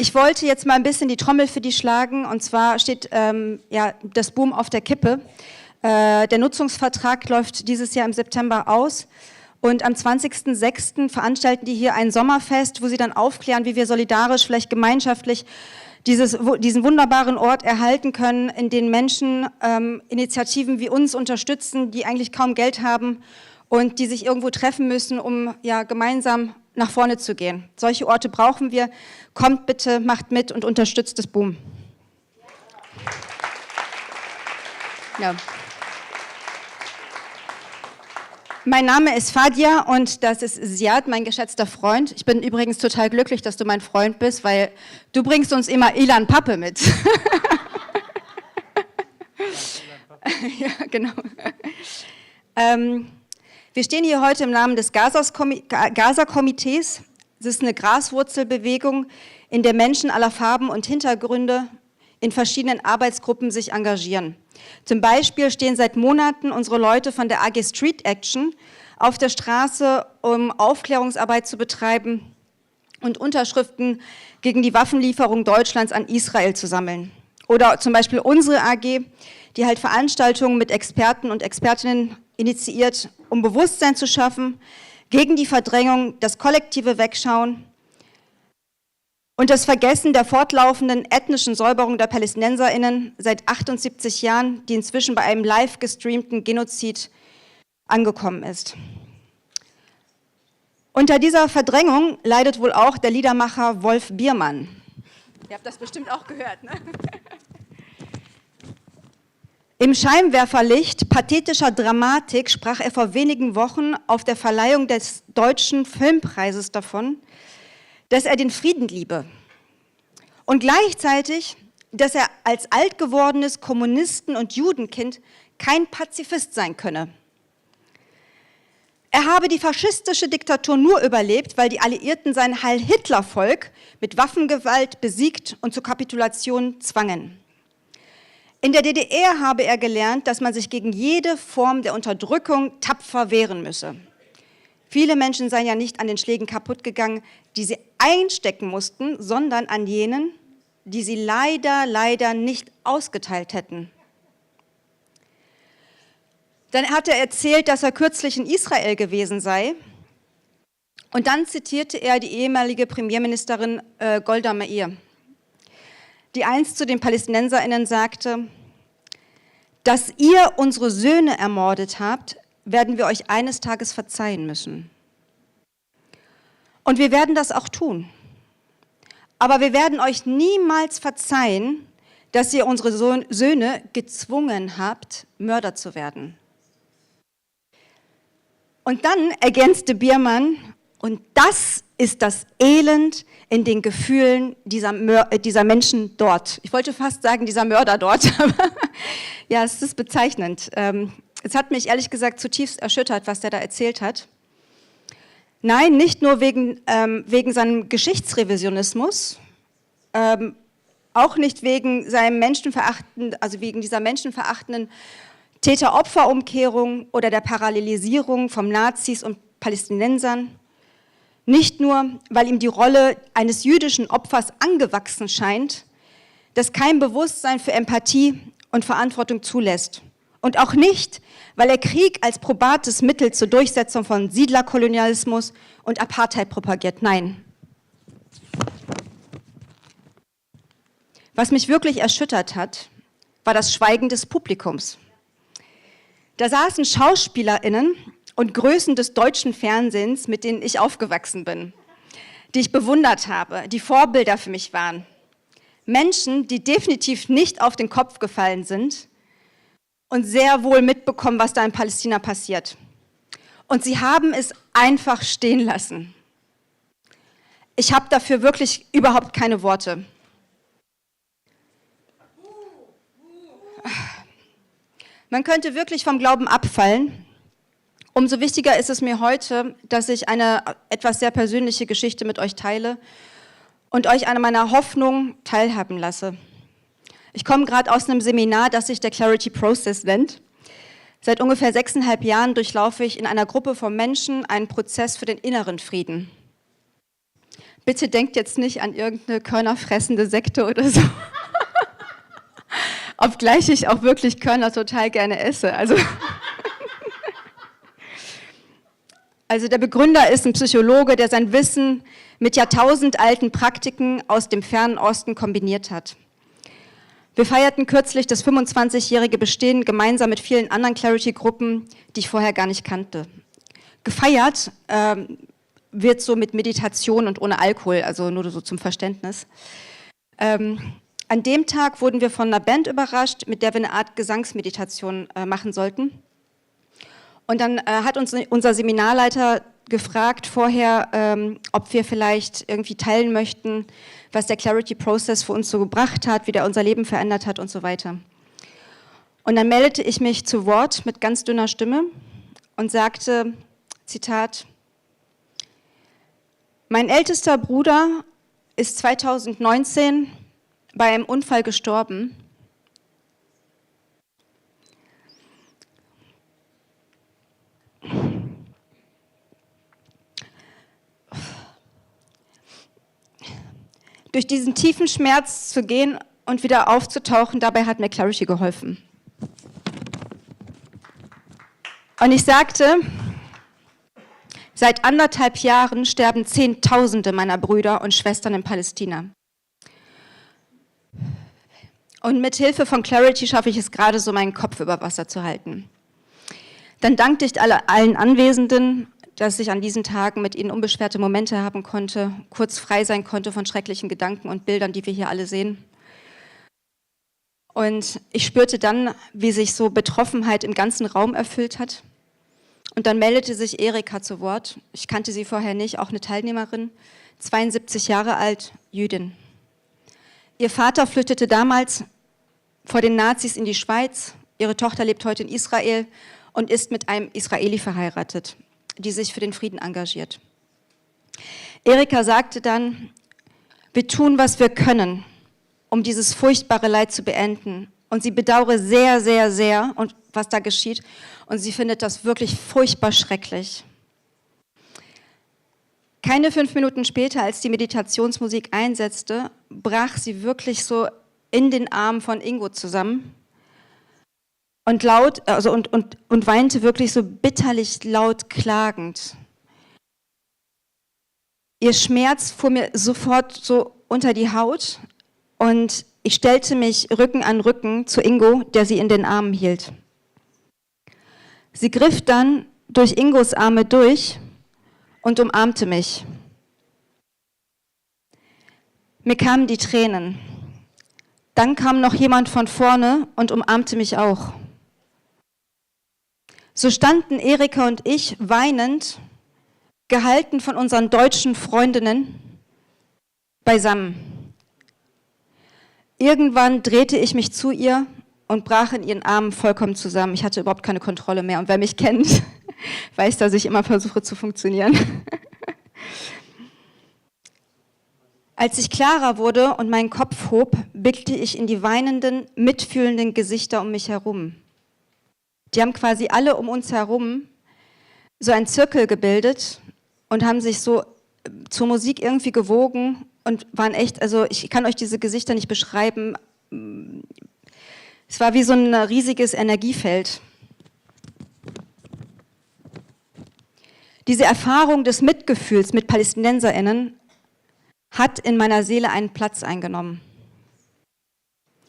Ich wollte jetzt mal ein bisschen die Trommel für die schlagen, und zwar steht das Boom auf der Kippe. Der Nutzungsvertrag läuft dieses Jahr im September aus und am 20.06. veranstalten die hier ein Sommerfest, wo sie dann aufklären, wie wir solidarisch, vielleicht gemeinschaftlich diesen wunderbaren Ort erhalten können, in dem Menschen Initiativen wie uns unterstützen, die eigentlich kaum Geld haben und die sich irgendwo treffen müssen, um gemeinsam nach vorne zu gehen. Solche Orte brauchen wir. Kommt bitte, macht mit und unterstützt das Boom. Ja. Mein Name ist Fadia und das ist Ziad, mein geschätzter Freund. Ich bin übrigens total glücklich, dass du mein Freund bist, weil du bringst uns immer Ilan Pappe mit. Ja, genau. Wir stehen hier heute im Namen des Gaza Komitees. Es ist eine Graswurzelbewegung, in der Menschen aller Farben und Hintergründe in verschiedenen Arbeitsgruppen sich engagieren. Zum Beispiel stehen seit Monaten unsere Leute von der AG Street Action auf der Straße, um Aufklärungsarbeit zu betreiben und Unterschriften gegen die Waffenlieferung Deutschlands an Israel zu sammeln. Oder zum Beispiel unsere AG, die halt Veranstaltungen mit Experten und Expertinnen initiiert, um Bewusstsein zu schaffen, gegen die Verdrängung, das kollektive Wegschauen und das Vergessen der fortlaufenden ethnischen Säuberung der PalästinenserInnen seit 78 Jahren, die inzwischen bei einem live gestreamten Genozid angekommen ist. Unter dieser Verdrängung leidet wohl auch der Liedermacher Wolf Biermann. Ihr habt das bestimmt auch gehört, ne? Im Scheinwerferlicht pathetischer Dramatik sprach er vor wenigen Wochen auf der Verleihung des Deutschen Filmpreises davon, dass er den Frieden liebe und gleichzeitig, dass er als altgewordenes Kommunisten- und Judenkind kein Pazifist sein könne. Er habe die faschistische Diktatur nur überlebt, weil die Alliierten sein Heil-Hitler-Volk mit Waffengewalt besiegt und zur Kapitulation zwangen. In der DDR habe er gelernt, dass man sich gegen jede Form der Unterdrückung tapfer wehren müsse. Viele Menschen seien ja nicht an den Schlägen kaputt gegangen, die sie einstecken mussten, sondern an jenen, die sie leider nicht ausgeteilt hätten. Dann hat er erzählt, dass er kürzlich in Israel gewesen sei. Und dann zitierte er die ehemalige Premierministerin Golda Meir, die einst zu den PalästinenserInnen sagte: Dass ihr unsere Söhne ermordet habt, werden wir euch eines Tages verzeihen müssen. Und wir werden das auch tun. Aber wir werden euch niemals verzeihen, dass ihr unsere Söhne gezwungen habt, Mörder zu werden. Und dann ergänzte Biermann: Und das ist das Elend in den Gefühlen dieser Menschen dort. Ich wollte fast sagen, dieser Mörder dort, aber ja, es ist bezeichnend. Es hat mich ehrlich gesagt zutiefst erschüttert, was der da erzählt hat. Nein, nicht nur wegen seinem Geschichtsrevisionismus, auch nicht wegen seinem wegen dieser menschenverachtenden Täter-Opfer-Umkehrung oder der Parallelisierung von Nazis und Palästinensern. Nicht nur, weil ihm die Rolle eines jüdischen Opfers angewachsen scheint, das kein Bewusstsein für Empathie und Verantwortung zulässt. Und auch nicht, weil er Krieg als probates Mittel zur Durchsetzung von Siedlerkolonialismus und Apartheid propagiert. Nein. Was mich wirklich erschüttert hat, war das Schweigen des Publikums. Da saßen SchauspielerInnen und Größen des deutschen Fernsehens, mit denen ich aufgewachsen bin, die ich bewundert habe, die Vorbilder für mich waren. Menschen, die definitiv nicht auf den Kopf gefallen sind und sehr wohl mitbekommen, was da in Palästina passiert. Und sie haben es einfach stehen lassen. Ich habe dafür wirklich überhaupt keine Worte. Man könnte wirklich vom Glauben abfallen. Umso wichtiger ist es mir heute, dass ich eine etwas sehr persönliche Geschichte mit euch teile und euch an meiner Hoffnung teilhaben lasse. Ich komme gerade aus einem Seminar, das sich der Clarity Process nennt. Seit ungefähr 6,5 Jahren durchlaufe ich in einer Gruppe von Menschen einen Prozess für den inneren Frieden. Bitte denkt jetzt nicht an irgendeine körnerfressende Sekte oder so. Obgleich ich auch wirklich Körner total gerne esse. Also der Begründer ist ein Psychologe, der sein Wissen mit jahrtausendalten Praktiken aus dem fernen Osten kombiniert hat. Wir feierten kürzlich das 25-jährige Bestehen gemeinsam mit vielen anderen Clarity-Gruppen, die ich vorher gar nicht kannte. Gefeiert wird so mit Meditation und ohne Alkohol, also nur so zum Verständnis. An dem Tag wurden wir von einer Band überrascht, mit der wir eine Art Gesangsmeditation machen sollten. Und dann hat uns unser Seminarleiter gefragt vorher, ob wir vielleicht irgendwie teilen möchten, was der Clarity-Prozess für uns so gebracht hat, wie der unser Leben verändert hat und so weiter. Und dann meldete ich mich zu Wort mit ganz dünner Stimme und sagte, Zitat, mein ältester Bruder ist 2019 bei einem Unfall gestorben. Durch diesen tiefen Schmerz zu gehen und wieder aufzutauchen, dabei hat mir Clarity geholfen. Und ich sagte, seit 1,5 Jahren sterben Zehntausende meiner Brüder und Schwestern in Palästina. Und mit Hilfe von Clarity schaffe ich es gerade so, meinen Kopf über Wasser zu halten. Dann dankte ich allen Anwesenden, dass ich an diesen Tagen mit ihnen unbeschwerte Momente haben konnte, kurz frei sein konnte von schrecklichen Gedanken und Bildern, die wir hier alle sehen. Und ich spürte dann, wie sich so Betroffenheit im ganzen Raum erfüllt hat. Und dann meldete sich Erika zu Wort. Ich kannte sie vorher nicht, auch eine Teilnehmerin, 72 Jahre alt, Jüdin. Ihr Vater flüchtete damals vor den Nazis in die Schweiz. Ihre Tochter lebt heute in Israel und ist mit einem Israeli verheiratet, die sich für den Frieden engagiert. Erika sagte dann, wir tun, was wir können, um dieses furchtbare Leid zu beenden. Und sie bedauere sehr, sehr, sehr, was da geschieht. Und sie findet das wirklich furchtbar schrecklich. Keine 5 Minuten später, als die Meditationsmusik einsetzte, brach sie wirklich so in den Armen von Ingo zusammen und und weinte wirklich so bitterlich laut klagend. Ihr Schmerz fuhr mir sofort so unter die Haut und ich stellte mich Rücken an Rücken zu Ingo, der sie in den Armen hielt. Sie griff dann durch Ingos Arme durch und umarmte mich. Mir kamen die Tränen. Dann kam noch jemand von vorne und umarmte mich auch. So standen Erika und ich weinend, gehalten von unseren deutschen Freundinnen, beisammen. Irgendwann drehte ich mich zu ihr und brach in ihren Armen vollkommen zusammen. Ich hatte überhaupt keine Kontrolle mehr und wer mich kennt, weiß, dass ich immer versuche zu funktionieren. Als ich klarer wurde und meinen Kopf hob, blickte ich in die weinenden, mitfühlenden Gesichter um mich herum. Die haben quasi alle um uns herum so einen Zirkel gebildet und haben sich so zur Musik irgendwie gewogen und waren echt, also ich kann euch diese Gesichter nicht beschreiben. Es war wie so ein riesiges Energiefeld. Diese Erfahrung des Mitgefühls mit PalästinenserInnen hat in meiner Seele einen Platz eingenommen.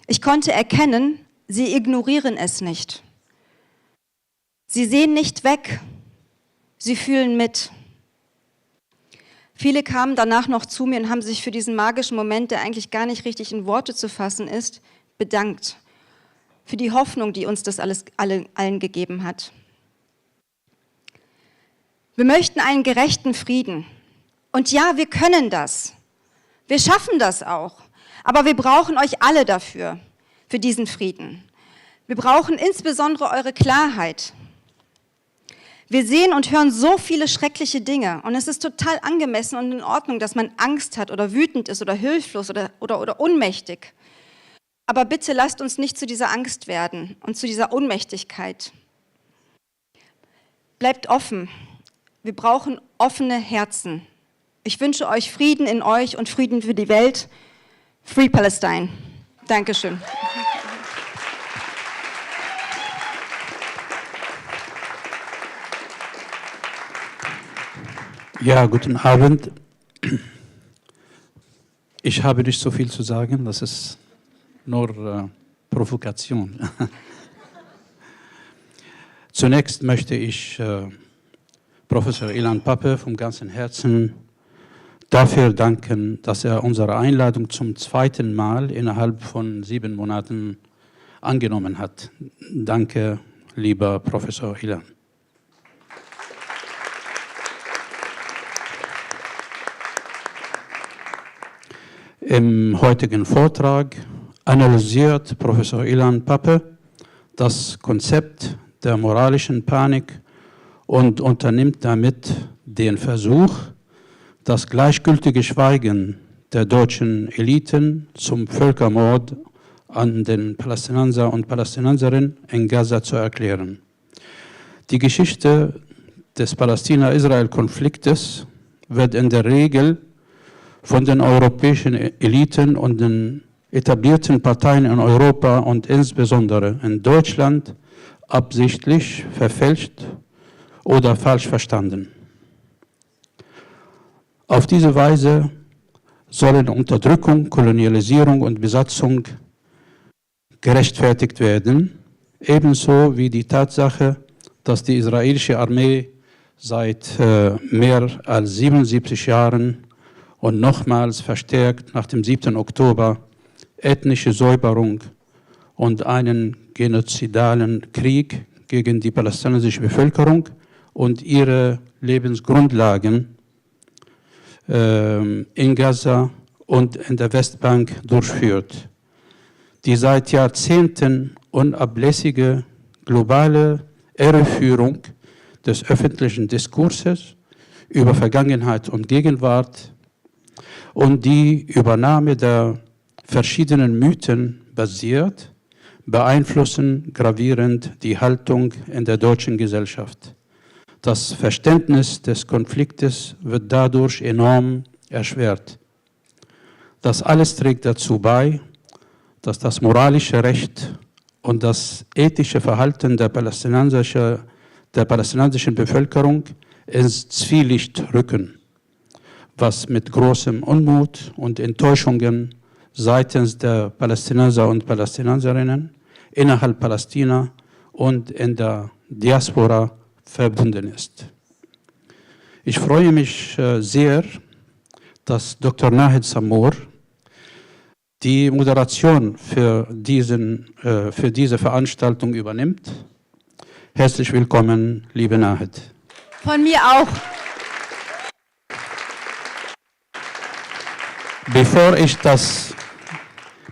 Ich konnte erkennen, sie ignorieren es nicht. Sie sehen nicht weg, sie fühlen mit. Viele kamen danach noch zu mir und haben sich für diesen magischen Moment, der eigentlich gar nicht richtig in Worte zu fassen ist, bedankt. Für die Hoffnung, die uns das alles allen gegeben hat. Wir möchten einen gerechten Frieden. Und ja, wir können das. Wir schaffen das auch. Aber wir brauchen euch alle dafür, für diesen Frieden. Wir brauchen insbesondere eure Klarheit. Wir sehen und hören so viele schreckliche Dinge und es ist total angemessen und in Ordnung, dass man Angst hat oder wütend ist oder hilflos oder ohnmächtig. Aber bitte lasst uns nicht zu dieser Angst werden und zu dieser Ohnmächtigkeit. Bleibt offen. Wir brauchen offene Herzen. Ich wünsche euch Frieden in euch und Frieden für die Welt. Free Palestine. Dankeschön. Ja, guten Abend. Ich habe nicht so viel zu sagen, das ist nur Provokation. Zunächst möchte ich Professor Ilan Pappe vom ganzen Herzen dafür danken, dass er unsere Einladung zum zweiten Mal innerhalb von 7 Monaten angenommen hat. Danke, lieber Professor Ilan. Im heutigen Vortrag analysiert Professor Ilan Pappe das Konzept der moralischen Panik und unternimmt damit den Versuch, das gleichgültige Schweigen der deutschen Eliten zum Völkermord an den Palästinenser und Palästinenserinnen in Gaza zu erklären. Die Geschichte des Palästina-Israel-Konfliktes wird in der Regel von den europäischen Eliten und den etablierten Parteien in Europa und insbesondere in Deutschland absichtlich verfälscht oder falsch verstanden. Auf diese Weise sollen Unterdrückung, Kolonialisierung und Besatzung gerechtfertigt werden, ebenso wie die Tatsache, dass die israelische Armee seit mehr als 77 Jahren und nochmals verstärkt nach dem 7. Oktober ethnische Säuberung und einen genozidalen Krieg gegen die palästinensische Bevölkerung und ihre Lebensgrundlagen in Gaza und in der Westbank durchführt. Die seit Jahrzehnten unablässige globale Irreführung des öffentlichen Diskurses über Vergangenheit und Gegenwart und die Übernahme der verschiedenen Mythen basiert, beeinflussen gravierend die Haltung in der deutschen Gesellschaft. Das Verständnis des Konfliktes wird dadurch enorm erschwert. Das alles trägt dazu bei, dass das moralische Recht und das ethische Verhalten der palästinensischen Bevölkerung ins Zwielicht rücken, was mit großem Unmut und Enttäuschungen seitens der Palästinenser und Palästinenserinnen innerhalb Palästina und in der Diaspora verbunden ist. Ich freue mich sehr, dass Dr. Nahed Samour die Moderation für diese Veranstaltung übernimmt. Herzlich willkommen, liebe Nahed. Von mir auch.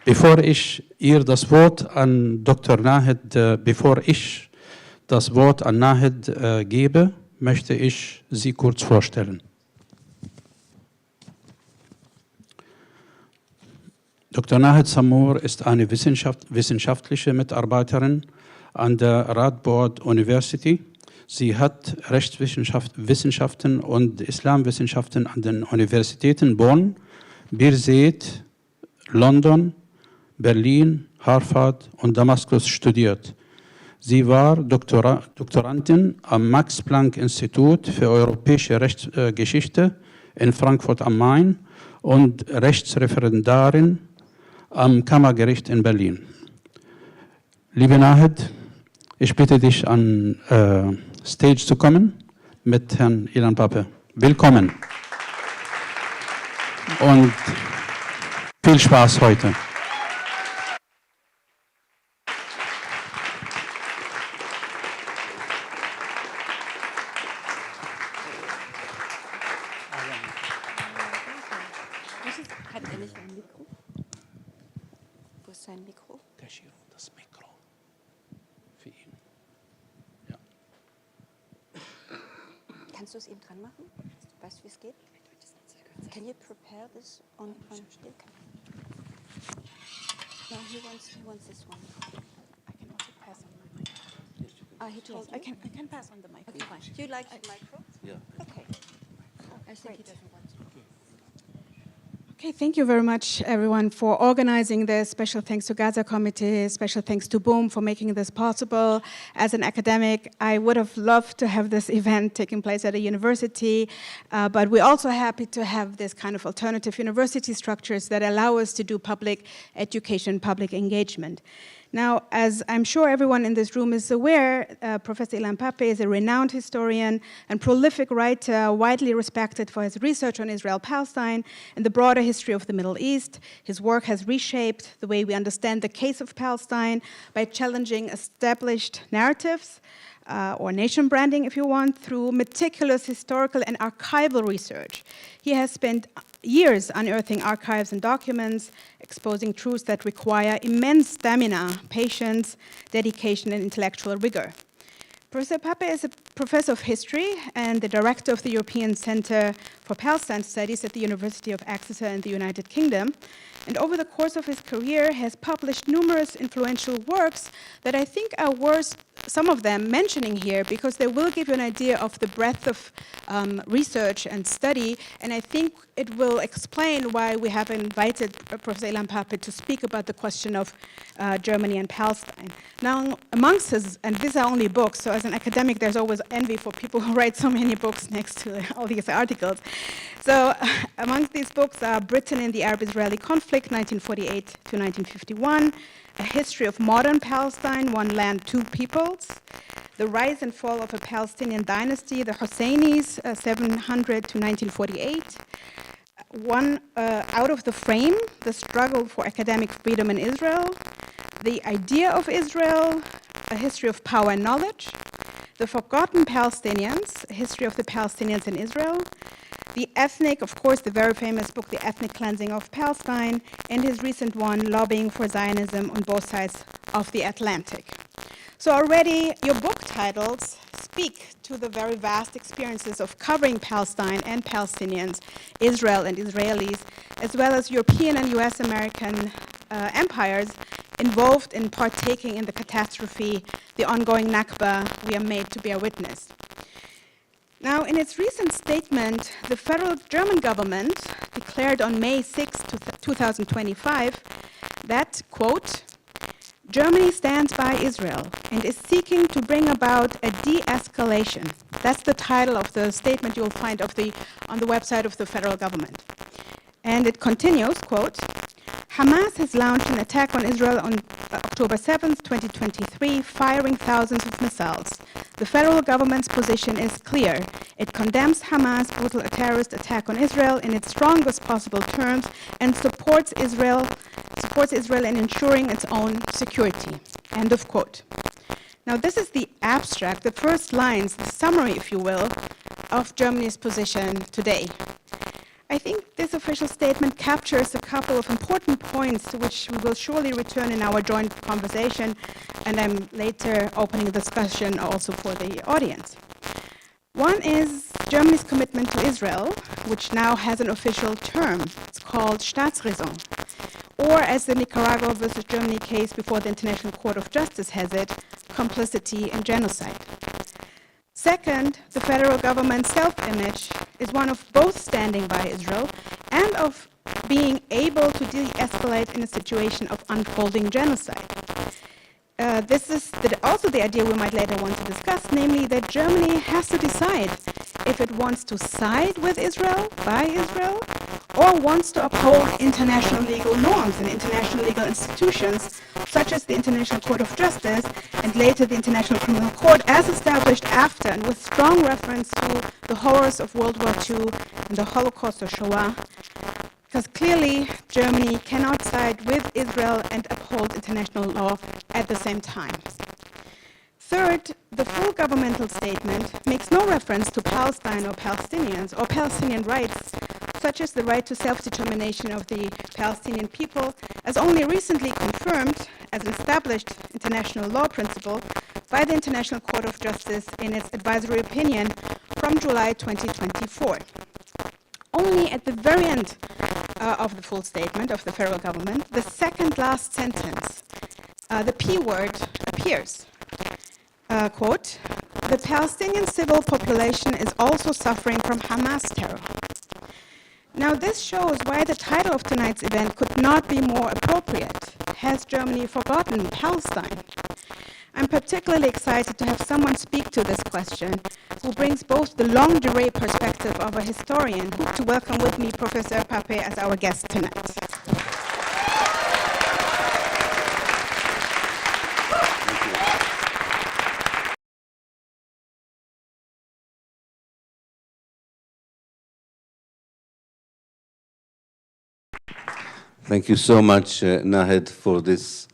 Bevor ich ihr das Wort an Dr. Nahed, gebe, möchte ich sie kurz vorstellen. Dr. Nahed Samour ist eine wissenschaftliche Mitarbeiterin an der Radboud University. Sie hat Rechtswissenschaften und Islamwissenschaften an den Universitäten Bonn, Birzeit, London, Berlin, Harvard und Damaskus studiert. Sie war Doktorandin am Max-Planck-Institut für europäische Rechtsgeschichte in Frankfurt am Main und Rechtsreferendarin am Kammergericht in Berlin. Liebe Nahed, ich bitte dich an Stage zu kommen mit Herrn Ilan Pappe. Willkommen und viel Spaß heute. Hat er nicht ein Mikro? Wo ist sein Mikro? Das Mikro für ihn. Ja. Kannst du es ihm dran machen? Weißt du, wie es geht? Can you prepare this on stick? No, he wants this one. I can also pass on my mic. He told Yes, I can pass on the mic. Okay, fine. Do you like the micro? Yeah. Okay. I think he doesn't want to. Okay, thank you very much, everyone, for organizing this. Special thanks to Gaza Komitee, special thanks to Boom for making this possible. As an academic, I would have loved to have this event taking place at a university, but we're also happy to have this kind of alternative university structures that allow us to do public education, public engagement. Now, as I'm sure everyone in this room is aware, Professor Ilan Pappe is a renowned historian and prolific writer, widely respected for his research on Israel-Palestine and the broader history of the Middle East. His work has reshaped the way we understand the case of Palestine by challenging established narratives, or nation branding, if you want, through meticulous historical and archival research. He has spent years unearthing archives and documents, exposing truths that require immense stamina, patience, dedication, and intellectual rigor. Professor Pappe is a professor of history and the director of the European Center for Palestine Studies at the University of Exeter in the United Kingdom. And over the course of his career has published numerous influential works that I think are worth some of them mentioning here because they will give you an idea of the breadth of research and study, and I think it will explain why we have invited Professor Ilan Pappe to speak about the question of Germany and Palestine. Now, amongst his, and these are only books, so as an academic there's always envy for people who write so many books next to all these articles. So amongst these books are Britain in the Arab-Israeli Conflict, 1948 to 1951, A History of Modern Palestine, One Land, Two Peoples, The Rise and Fall of a Palestinian Dynasty, the Husseinis, 700 to 1948, one Out of the Frame, The Struggle for Academic Freedom in Israel, The Idea of Israel, A History of Power and Knowledge, The Forgotten Palestinians, A History of the Palestinians in Israel, The Ethnic, of course, the very famous book, The Ethnic Cleansing of Palestine, and his recent one, Lobbying for Zionism on Both Sides of the Atlantic. So already your book titles speak to the very vast experiences of covering Palestine and Palestinians, Israel and Israelis, as well as European and US American empires involved in partaking in the catastrophe, the ongoing Nakba we are made to bear witness. Now, in its recent statement, the federal German government declared on May 6, 2025, that, quote, Germany stands by Israel and is seeking to bring about a de-escalation. That's the title of the statement you will find on the website of the federal government. And it continues, quote, Hamas has launched an attack on Israel on October 7, 2023, firing thousands of missiles. The federal government's position is clear. It condemns Hamas' brutal terrorist attack on Israel in its strongest possible terms and supports Israel in ensuring its own security. End of quote. Now, this is the abstract, the first lines, the summary, if you will, of Germany's position today. I think this official statement captures a couple of important points to which we will surely return in our joint conversation, and I'm later opening a discussion also for the audience. One is Germany's commitment to Israel, which now has an official term. It's called Staatsräson, or as the Nicaragua versus Germany case before the International Court of Justice has it, complicity in genocide. Second, the federal government's self-image is one of both standing by Israel and of being able to de-escalate in a situation of unfolding genocide. This is also the idea we might later want to discuss, namely that Germany has to decide if it wants to side with Israel, by Israel, or wants to uphold international legal norms and international legal institutions, such as the International Court of Justice and later the International Criminal Court, as established after and with strong reference to the horrors of World War II and the Holocaust or Shoah, because clearly Germany cannot side with Israel and uphold international law at the same time. Third, the full governmental statement makes no reference to Palestine or Palestinians or Palestinian rights, such as the right to self-determination of the Palestinian people, as only recently confirmed as an established international law principle by the International Court of Justice in its advisory opinion from July 2024. Only at the very end of the full statement of the federal government, the second last sentence, the P word appears. Quote, the Palestinian civil population is also suffering from Hamas terror. Now, this shows why the title of tonight's event could not be more appropriate. Has Germany forgotten Palestine? I'm particularly excited to have someone speak to this question who brings both the longue durée perspective of a historian, to welcome with me Professor Pappé as our guest tonight. Thank you so much, Nahed, for this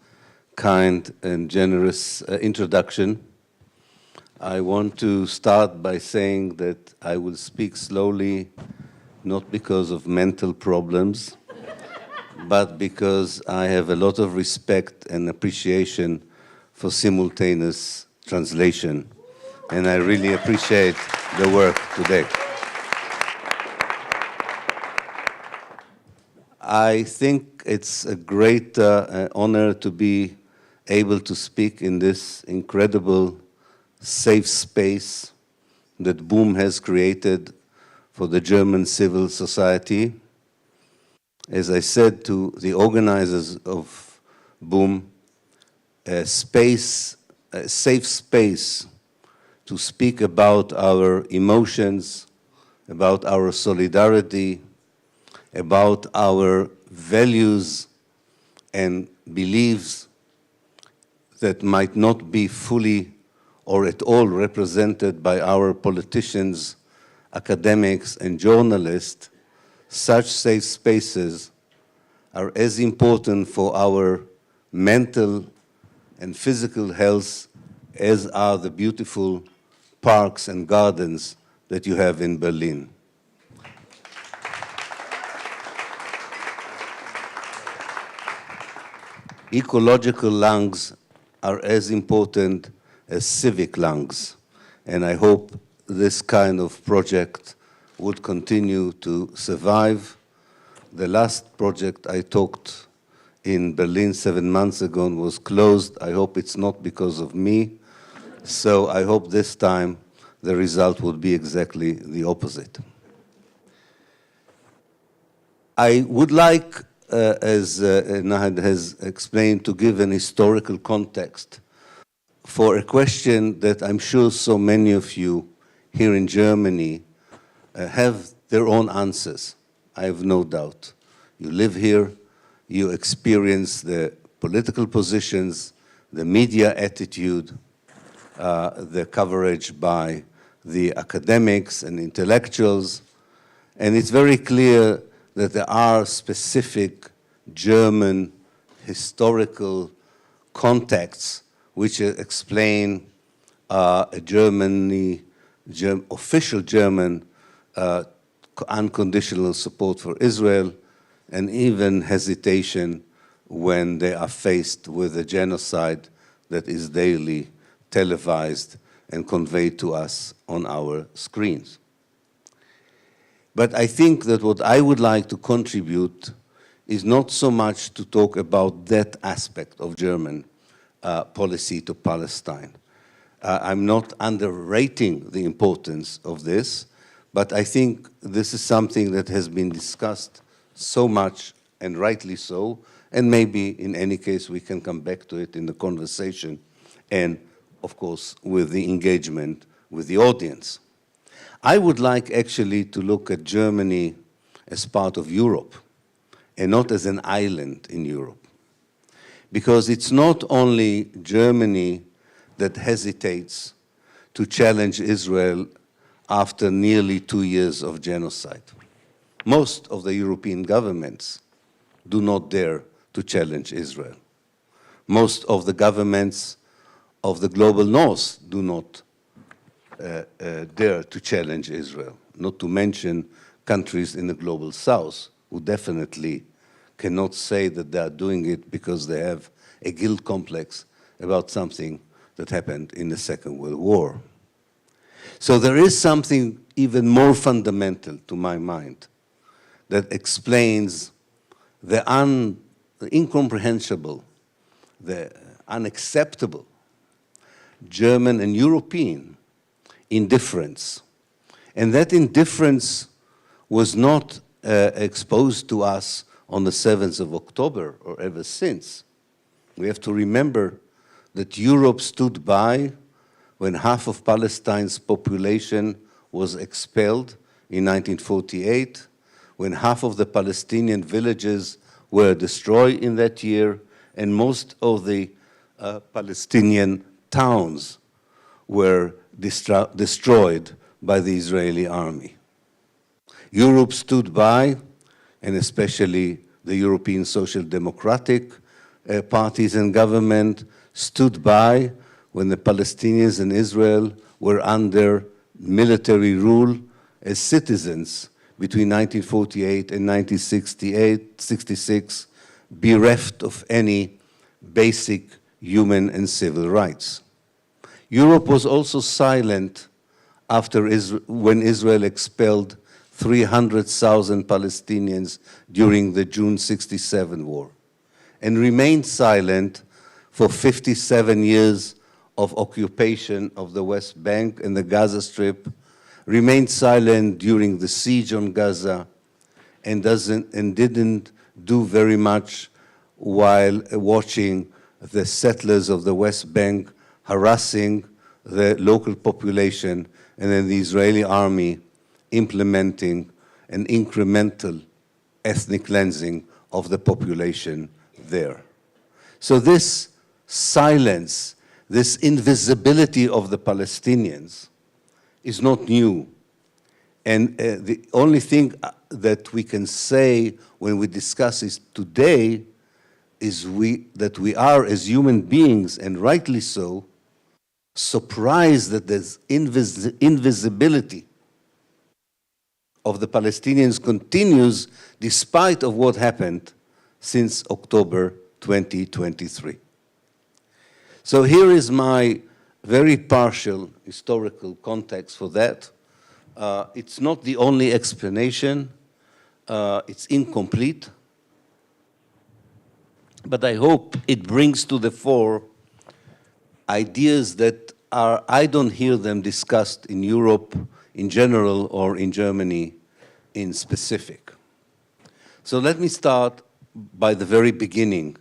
kind and generous introduction. I want to start by saying that I will speak slowly, not because of mental problems, but because I have a lot of respect and appreciation for simultaneous translation, and I really appreciate the work today. I think it's a great honor to be able to speak in this incredible safe space that Boom has created for the German civil society. As I said to the organizers of Boom, a safe space to speak about our emotions, about our solidarity, about our values and beliefs that might not be fully or at all represented by our politicians, academics, and journalists. Such safe spaces are as important for our mental and physical health as are the beautiful parks and gardens that you have in Berlin. Ecological lungs are as important as civic lungs, and I hope this kind of project would continue to survive. The last project I talked in Berlin 7 months ago was closed. I hope it's not because of me, so I hope this time the result would be exactly the opposite. I would like, as Nahed has explained, to give an historical context for a question that I'm sure so many of you here in Germany have their own answers. I have no doubt. You live here, you experience the political positions, the media attitude, the coverage by the academics and intellectuals, and it's very clear that there are specific German historical contexts which explain official German unconditional support for Israel, and even hesitation when they are faced with a genocide that is daily televised and conveyed to us on our screens. But I think that what I would like to contribute is not so much to talk about that aspect of German policy to Palestine. I'm not underrating the importance of this, but I think this is something that has been discussed so much, and rightly so, and maybe in any case we can come back to it in the conversation and, of course, with the engagement with the audience. I would like actually to look at Germany as part of Europe and not as an island in Europe. Because it's not only Germany that hesitates to challenge Israel after nearly 2 years of genocide. Most of the European governments do not dare to challenge Israel. Most of the governments of the global north do not dare to challenge Israel, not to mention countries in the global south who definitely cannot say that they are doing it because they have a guilt complex about something that happened in the Second World War. So there is something even more fundamental to my mind that explains the incomprehensible, the unacceptable German and European indifference. And that indifference was not exposed to us on the 7th of October or ever since. We have to remember that Europe stood by when half of Palestine's population was expelled in 1948, when half of the Palestinian villages were destroyed in that year, and most of the Palestinian towns were destroyed by the Israeli army. Europe stood by, and especially the European Social Democratic parties and government stood by when the Palestinians and Israel were under military rule as citizens between 1948 and 1966, bereft of any basic human and civil rights. Europe was also silent when Israel expelled 300,000 Palestinians during the June 67 war, and remained silent for 57 years of occupation of the West Bank and the Gaza Strip, remained silent during the siege on Gaza, and didn't do very much while watching the settlers of the West Bank harassing the local population, and then the Israeli army implementing an incremental ethnic cleansing of the population there. So this silence, this invisibility of the Palestinians is not new. And the only thing that we can say when we discuss this today is that we are, as human beings, and rightly so, surprised that there's invisibility of the Palestinians continues despite of what happened since October 2023. So here is my very partial historical context for that. It's not the only explanation. It's incomplete. But I hope it brings to the fore ideas that I don't hear them discussed in Europe in general or in Germany in specific. So let me start by the very beginning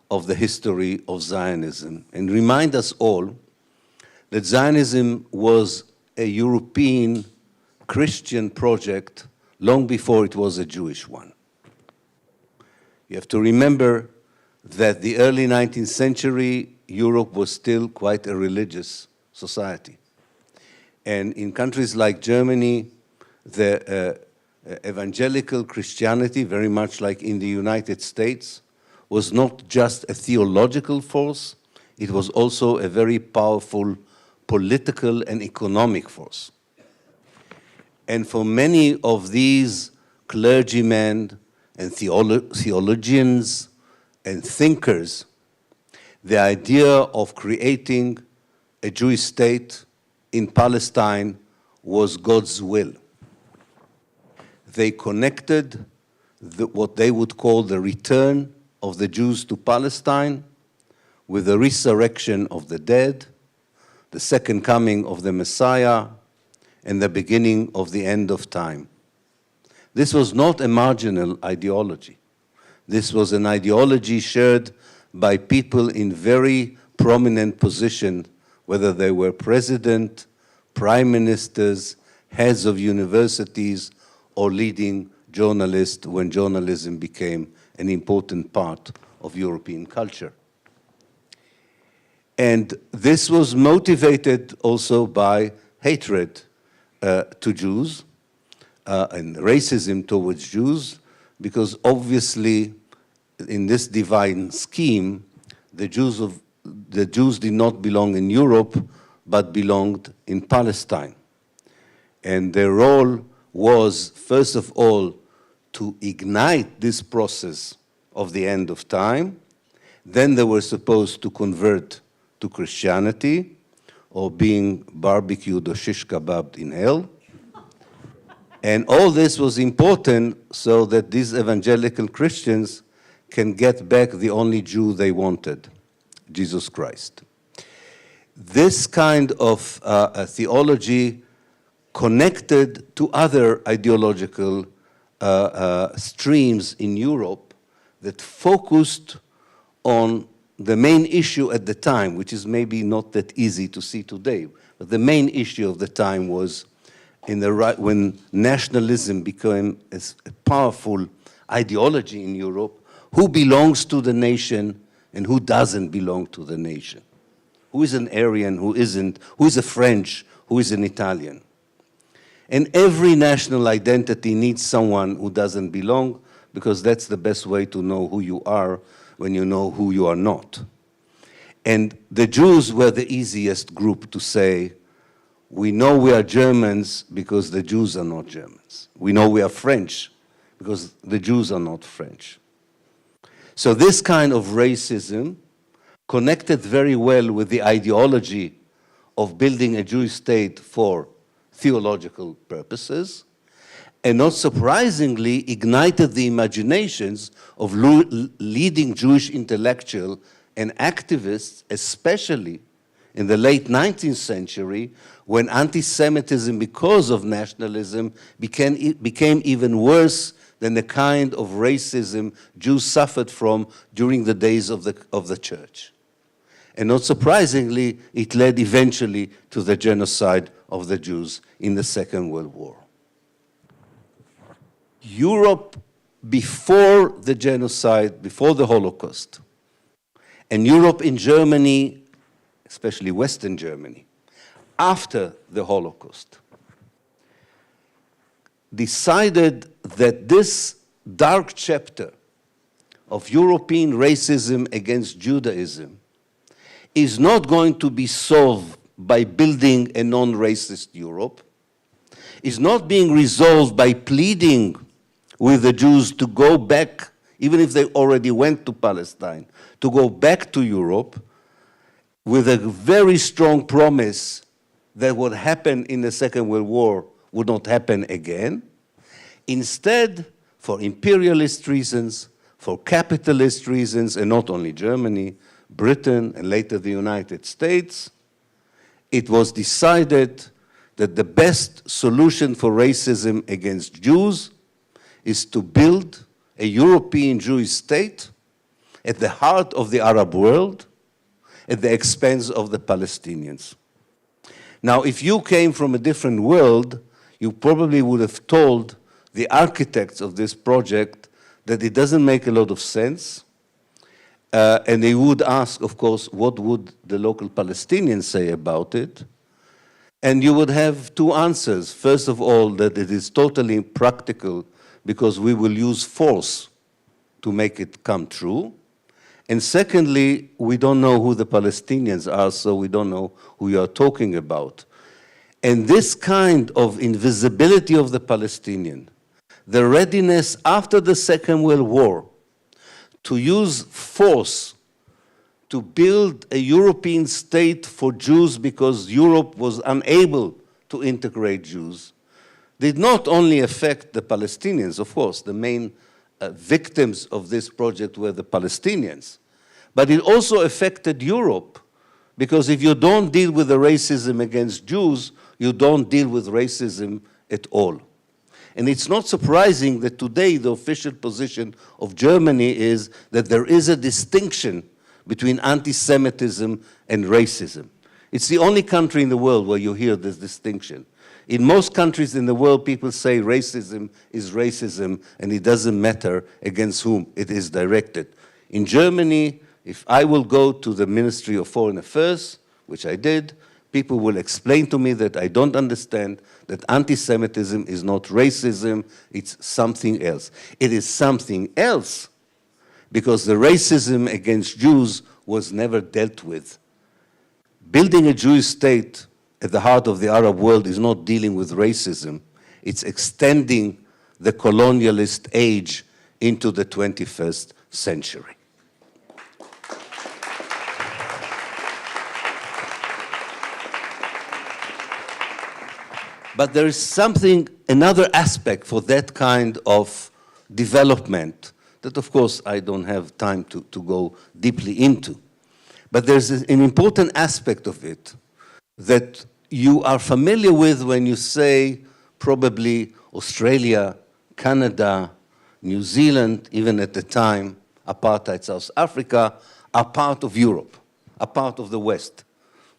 of the history of Zionism and remind us all that Zionism was a European Christian project long before it was a Jewish one. You have to remember that the early 19th century, Europe was still quite a religious society. And in countries like Germany, the evangelical Christianity, very much like in the United States, was not just a theological force, it was also a very powerful political and economic force. And for many of these clergymen and theologians and thinkers, the idea of creating a Jewish state in Palestine was God's will. They connected what they would call the return of the Jews to Palestine with the resurrection of the dead, the second coming of the Messiah, and the beginning of the end of time. This was not a marginal ideology. This was an ideology shared by people in very prominent positions, whether they were president, prime ministers, heads of universities, or leading journalists when journalism became an important part of European culture. And this was motivated also by hatred to Jews and racism towards Jews, because obviously in this divine scheme, the Jews did not belong in Europe, but belonged in Palestine. And their role was, first of all, to ignite this process of the end of time. Then they were supposed to convert to Christianity, or being barbecued or shish kebabbed in hell. And all this was important so that these evangelical Christians can get back the only Jew they wanted, Jesus Christ. This kind of theology connected to other ideological streams in Europe that focused on the main issue at the time, which is maybe not that easy to see today, but the main issue of the time was when nationalism became a powerful ideology in Europe, who belongs to the nation and who doesn't belong to the nation. Who is an Aryan, who isn't, who is a French, who is an Italian. And every national identity needs someone who doesn't belong, because that's the best way to know who you are when you know who you are not. And the Jews were the easiest group to say, we know we are Germans because the Jews are not Germans. We know we are French because the Jews are not French. So this kind of racism connected very well with the ideology of building a Jewish state for theological purposes, and not surprisingly ignited the imaginations of leading Jewish intellectuals and activists, especially in the late 19th century, when anti-Semitism, because of nationalism, became even worse than the kind of racism Jews suffered from during the days of the church. And not surprisingly, it led eventually to the genocide of the Jews in the Second World War. Europe before the genocide, before the Holocaust, and Europe in Germany, especially Western Germany, after the Holocaust, decided that this dark chapter of European racism against Judaism is not going to be solved by building a non-racist Europe, is not being resolved by pleading with the Jews to go back, even if they already went to Palestine, to go back to Europe with a very strong promise that what happened in the Second World War would not happen again. Instead, for imperialist reasons, for capitalist reasons, and not only Germany, Britain, and later the United States, it was decided that the best solution for racism against Jews is to build a European Jewish state at the heart of the Arab world, at the expense of the Palestinians. Now, if you came from a different world, you probably would have told the architects of this project that it doesn't make a lot of sense, and they would ask, of course, what would the local Palestinians say about it? And you would have two answers. First of all, that it is totally impractical because we will use force to make it come true. And secondly, we don't know who the Palestinians are, so we don't know who you are talking about. And this kind of invisibility of the Palestinian, the readiness after the Second World War to use force to build a European state for Jews because Europe was unable to integrate Jews, did not only affect the Palestinians, of course, the main victims of this project were the Palestinians, but it also affected Europe, because if you don't deal with the racism against Jews, you don't deal with racism at all. And it's not surprising that today the official position of Germany is that there is a distinction between anti-Semitism and racism. It's the only country in the world where you hear this distinction. In most countries in the world, people say racism is racism, and it doesn't matter against whom it is directed. In Germany, if I will go to the Ministry of Foreign Affairs, which I did, people will explain to me that I don't understand that anti-Semitism is not racism, it's something else. It is something else because the racism against Jews was never dealt with. Building a Jewish state at the heart of the Arab world is not dealing with racism. It's extending the colonialist age into the 21st century. But there is something, another aspect for that kind of development that, of course, I don't have time to go deeply into. But there's an important aspect of it that you are familiar with when you say probably Australia, Canada, New Zealand, even at the time, apartheid South Africa, are part of Europe, are part of the West.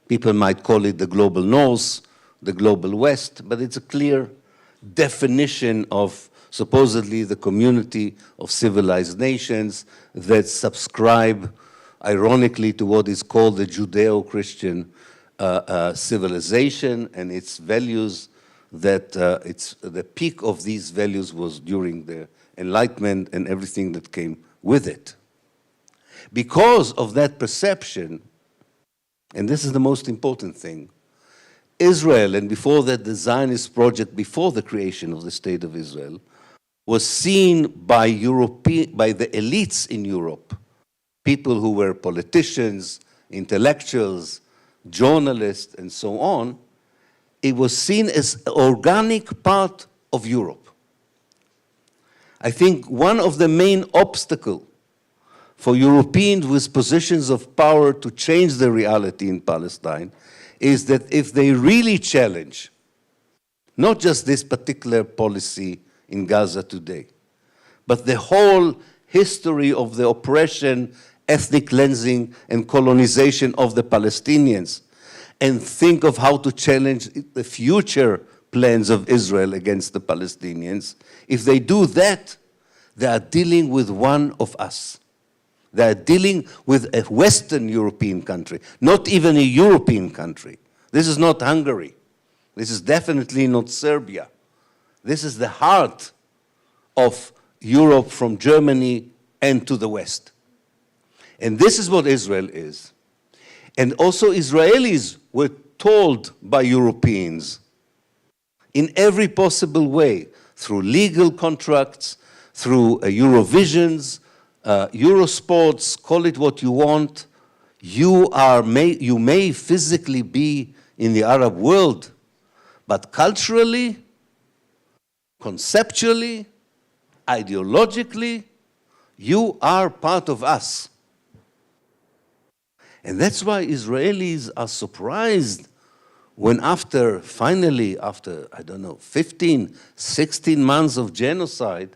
People might call it the global North, the global West, but it's a clear definition of supposedly the community of civilized nations that subscribe, ironically, to what is called the Judeo-Christian civilization and its values, that the peak of these values was during the Enlightenment and everything that came with it. Because of that perception, and this is the most important thing, Israel, and before that the Zionist project, before the creation of the State of Israel, was seen by the elites in Europe, people who were politicians, intellectuals, journalists, and so on. It was seen as an organic part of Europe. I think one of the main obstacles for Europeans with positions of power to change the reality in Palestine is that if they really challenge not just this particular policy in Gaza today, but the whole history of the oppression, ethnic cleansing, and colonization of the Palestinians, and think of how to challenge the future plans of Israel against the Palestinians, if they do that, they are dealing with one of us. They are dealing with a Western European country, not even a European country. This is not Hungary. This is definitely not Serbia. This is the heart of Europe from Germany and to the West. And this is what Israel is. And also Israelis were told by Europeans in every possible way, through legal contracts, through Eurovisions, Eurosports, call it what you want. You may physically be in the Arab world, but culturally, conceptually, ideologically, you are part of us. And that's why Israelis are surprised when finally, after, I don't know, 15, 16 months of genocide,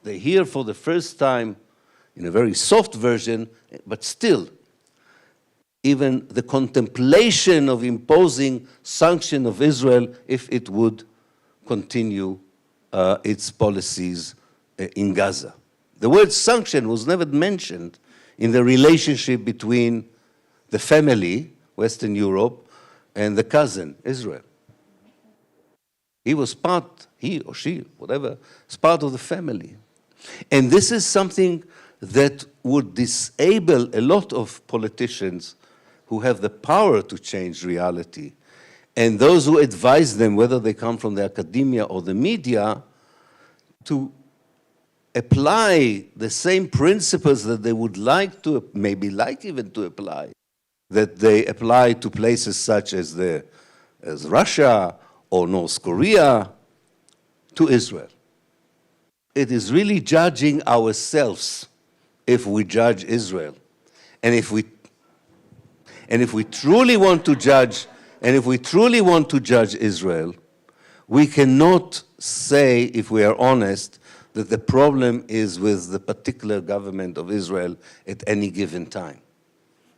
they hear for the first time, in a very soft version, but still, even the contemplation of imposing sanction of Israel if it would continue its policies in Gaza. The word sanction was never mentioned in the relationship between the family, Western Europe, and the cousin, Israel. He was he or she, whatever, is part of the family. And this is something that would disable a lot of politicians who have the power to change reality. And those who advise them, whether they come from the academia or the media, to apply the same principles that they would like to, maybe like even to apply, that they apply to places such as Russia or North Korea, to Israel. It is really judging ourselves if we judge Israel. And if we truly want to judge, Israel, we cannot say, if we are honest, that the problem is with the particular government of Israel at any given time.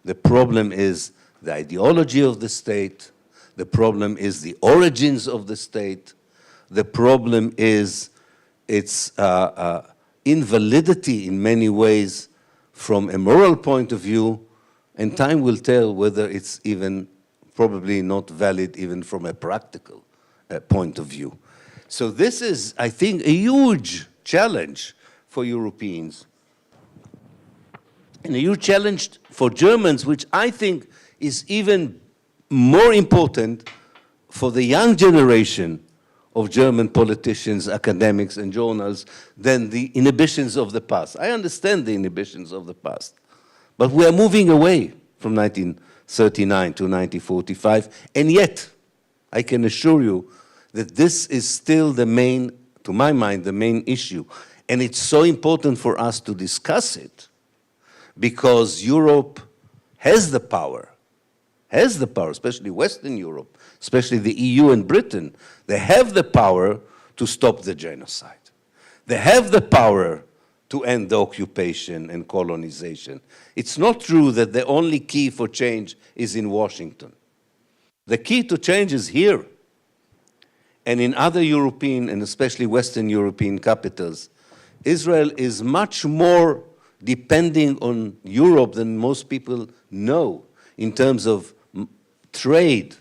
The problem is the ideology of the state. The problem is the origins of the state. The problem is its invalidity in many ways from a moral point of view, and time will tell whether it's even probably not valid even from a practical point of view. So this is, I think, a huge challenge for Europeans, and a huge challenge for Germans, which I think is even more important for the young generation of German politicians, academics, and journals than the inhibitions of the past. I understand the inhibitions of the past, but we are moving away from 1939 to 1945, and yet I can assure you that this is still the main, to my mind, the main issue. And it's so important for us to discuss it because Europe has the power, especially Western Europe, especially the EU and Britain. They have the power to stop the genocide. They have the power to end the occupation and colonization. It's not true that the only key for change is in Washington. The key to change is here. And in other European, and especially Western European capitals, Israel is much more depending on Europe than most people know in terms of trade,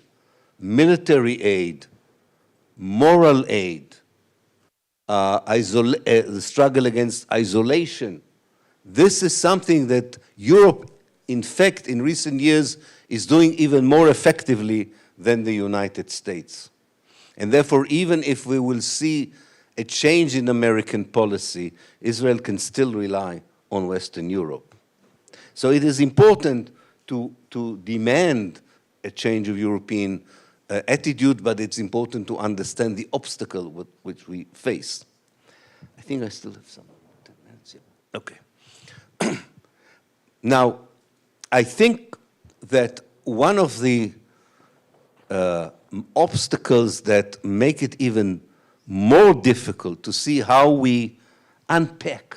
military aid, moral aid, the struggle against isolation. This is something that Europe, in fact, in recent years, is doing even more effectively than the United States. And therefore, even if we will see a change in American policy, Israel can still rely on Western Europe. So it is important to demand a change of European attitude, but it's important to understand the obstacle with which we face. I think I still have some 10 minutes. Yeah. Okay. Now, I think that one of the obstacles that make it even more difficult to see how we unpack,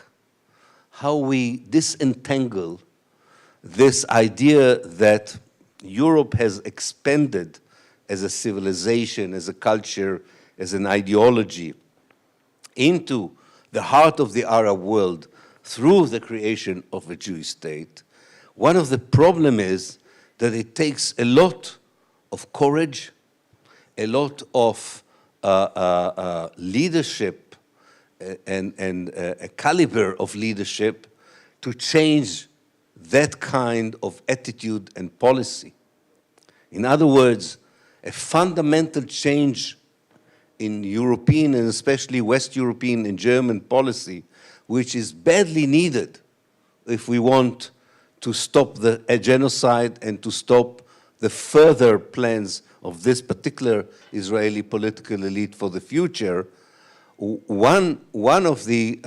how we disentangle this idea that Europe has expanded as a civilization, as a culture, as an ideology into the heart of the Arab world through the creation of a Jewish state. One of the problems is that it takes a lot of courage, a lot of leadership and a caliber of leadership to change that kind of attitude and policy. In other words, a fundamental change in European and especially West European and German policy, which is badly needed if we want to stop a genocide and to stop the further plans of this particular Israeli political elite for the future. One of the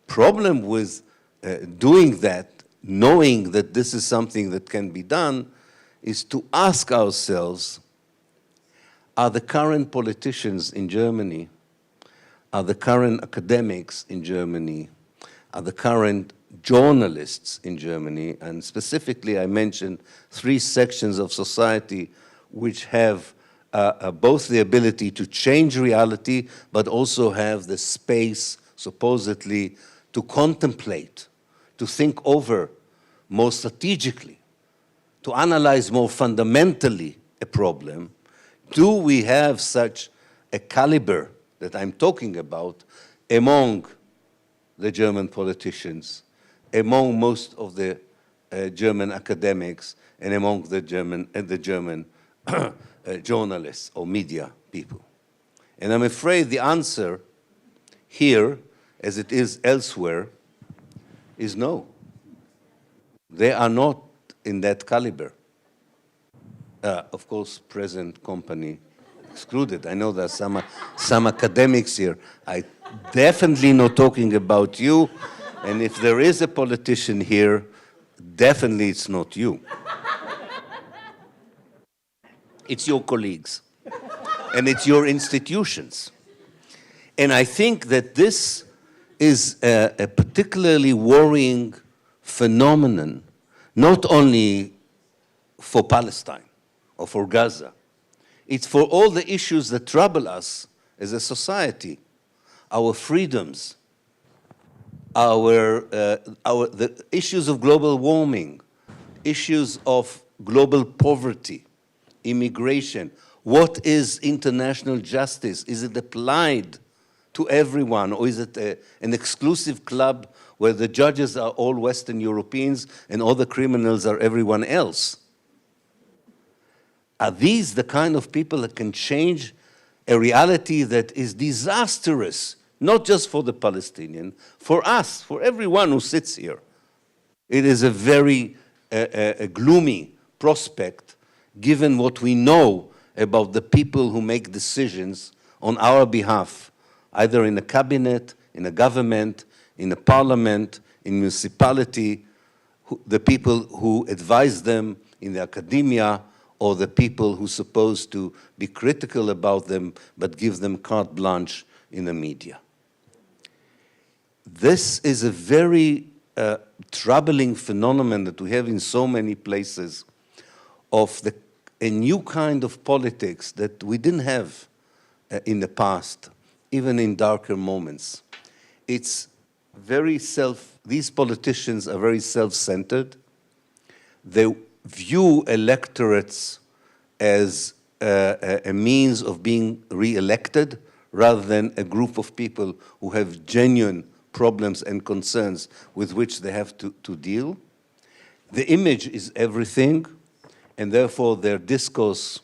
problem with doing that, knowing that this is something that can be done, is to ask ourselves, are the current politicians in Germany, are the current academics in Germany, are the current journalists in Germany, and specifically I mentioned 3 sections of society which have both the ability to change reality, but also have the space, supposedly, to contemplate, to think over more strategically, to analyze more fundamentally a problem. Do we have such a caliber that I'm talking about among the German politicians, among most of the German academics, and among the German journalists or media people? And I'm afraid the answer here, as it is elsewhere, is no. They are not in that caliber. Of course, present company excluded. I know there are some academics here. I definitely not talking about you, and if there is a politician here, definitely it's not you. It's your colleagues, and it's your institutions. And I think that this is a particularly worrying phenomenon, not only for Palestine or for Gaza. It's for all the issues that trouble us as a society, our freedoms, the issues of global warming, issues of global poverty, immigration. What is international justice? Is it applied to everyone, or is it an exclusive club where the judges are all Western Europeans and all the criminals are everyone else? Are these the kind of people that can change a reality that is disastrous, not just for the Palestinian, for us, for everyone who sits here? It is a very gloomy prospect, given what we know about the people who make decisions on our behalf, either in a cabinet, in a government, in a parliament, in municipality, the people who advise them in the academia, or the people who are supposed to be critical about them but give them carte blanche in the media. This is a very troubling phenomenon that we have in so many places of a new kind of politics that we didn't have in the past, even in darker moments. It's very these politicians are very self-centered. They view electorates as a means of being re-elected rather than a group of people who have genuine problems and concerns with which they have to deal. The image is everything, and therefore their discourse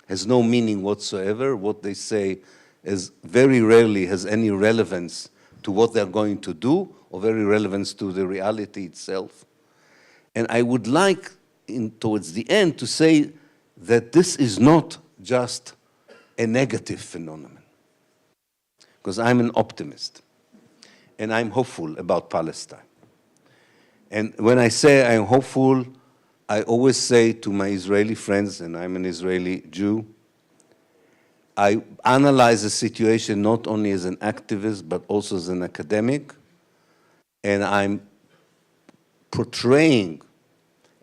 has no meaning whatsoever. What they say is very rarely has any relevance to what they're going to do or very relevance to the reality itself. And I would like, towards the end, to say that this is not just a negative phenomenon, because I'm an optimist, and I'm hopeful about Palestine. And when I say I'm hopeful, I always say to my Israeli friends, and I'm an Israeli Jew, I analyze the situation not only as an activist, but also as an academic, and I'm portraying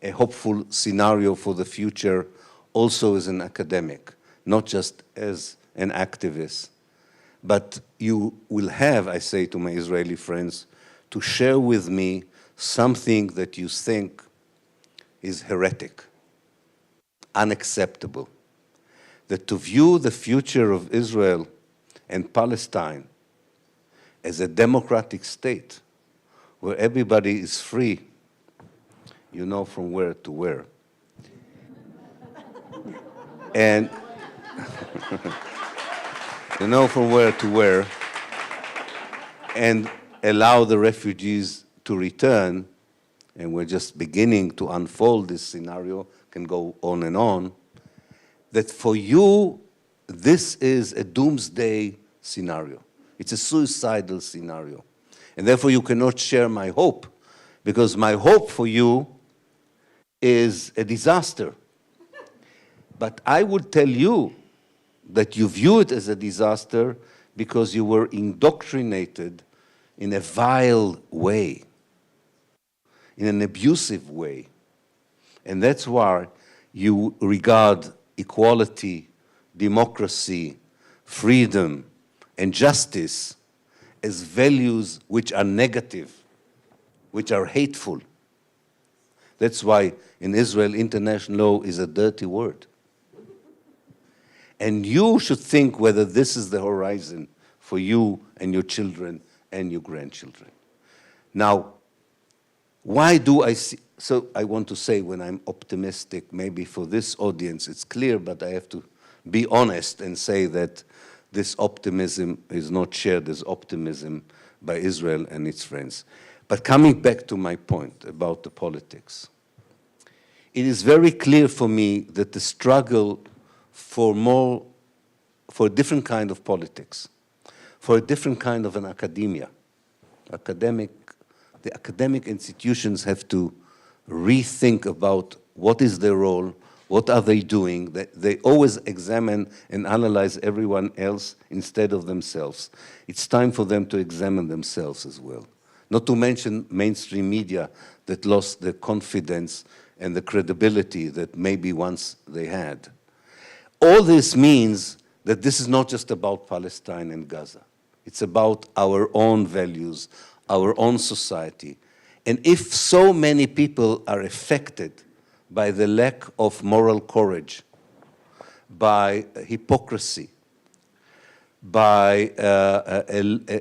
a hopeful scenario for the future also as an academic, not just as an activist. But you will have, I say to my Israeli friends, to share with me something that you think is heretic, unacceptable. That to view the future of Israel and Palestine as a democratic state where everybody is free, you know from where to where. And you know from where to where, and allow the refugees to return, and we're just beginning to unfold this scenario, can go on and on, that for you, this is a doomsday scenario. It's a suicidal scenario. And therefore you cannot share my hope, because my hope for you is a disaster. But I would tell you that you view it as a disaster because you were indoctrinated in a vile way, in an abusive way. And that's why you regard equality, democracy, freedom, and justice as values which are negative, which are hateful. That's why in Israel, international law is a dirty word. And you should think whether this is the horizon for you and your children and your grandchildren. Now, why do I see? So I want to say, when I'm optimistic, maybe for this audience it's clear, but I have to be honest and say that this optimism is not shared as optimism by Israel and its friends. But coming back to my point about the politics, it is very clear for me that the struggle for a different kind of politics, for a different kind of an academia, the academic institutions have to rethink about what is their role, what are they doing. They always examine and analyze everyone else instead of themselves. It's time for them to examine themselves as well. Not to mention mainstream media that lost the confidence and the credibility that maybe once they had. All this means that this is not just about Palestine and Gaza. It's about our own values, our own society. And if so many people are affected by the lack of moral courage, by hypocrisy, by a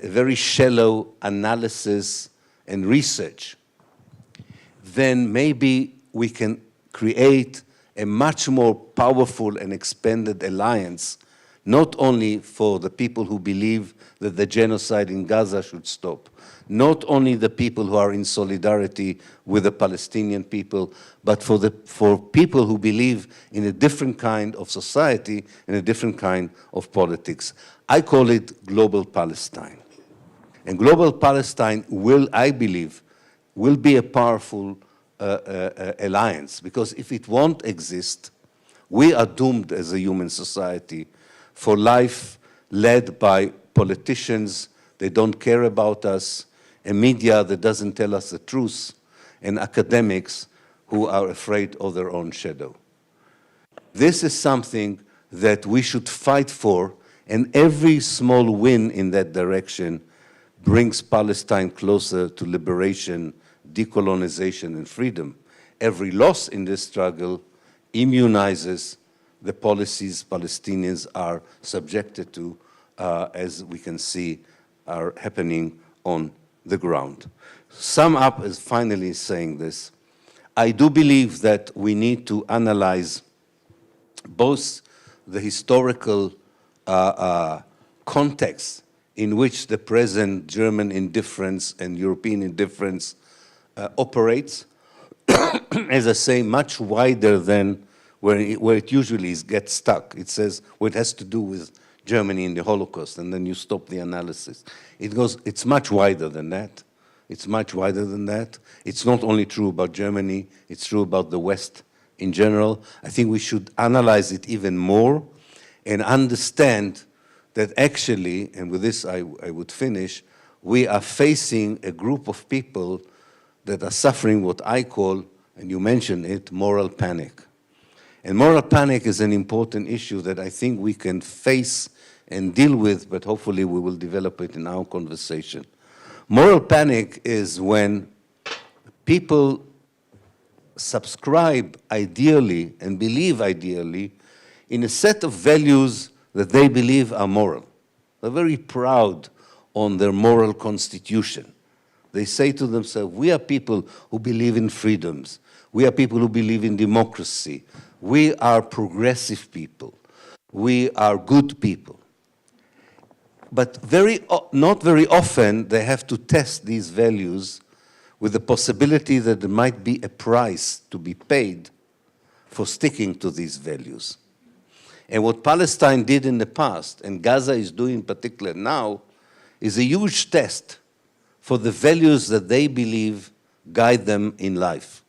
very shallow analysis and research, then maybe we can create a much more powerful and expanded alliance, not only for the people who believe that the genocide in Gaza should stop, not only the people who are in solidarity with the Palestinian people, but for people who believe in a different kind of society and a different kind of politics. I call it Global Palestine. And Global Palestine will, I believe, will be a powerful alliance, because if it won't exist, we are doomed as a human society for lifelong led by politicians that don't care about us, a media that doesn't tell us the truth, and academics who are afraid of their own shadow. This is something that we should fight for, and every small win in that direction brings Palestine closer to liberation, decolonization, and freedom. Every loss in this struggle immunizes the policies Palestinians are subjected to, as we can see, are happening on the ground. Sum up as finally saying this, I do believe that we need to analyze both the historical context in which the present German indifference and European indifference operates, as I say, much wider than where it usually gets stuck. It says, well, it has to do with Germany in the Holocaust, and then you stop the analysis. It's much wider than that. It's much wider than that. It's not only true about Germany, it's true about the West in general. I think we should analyze it even more and understand that actually, and with this I would finish, we are facing a group of people that are suffering what I call, and you mentioned it, moral panic. And moral panic is an important issue that I think we can face and deal with, but hopefully we will develop it in our conversation. Moral panic is when people subscribe ideally and believe ideally in a set of values that they believe are moral. They're very proud on their moral constitution. They say to themselves, we are people who believe in freedoms. We are people who believe in democracy. We are progressive people. We are good people. But not very often they have to test these values with the possibility that there might be a price to be paid for sticking to these values. And what Palestine did in the past, and Gaza is doing in particular now, is a huge test for the values that they believe guide them in life.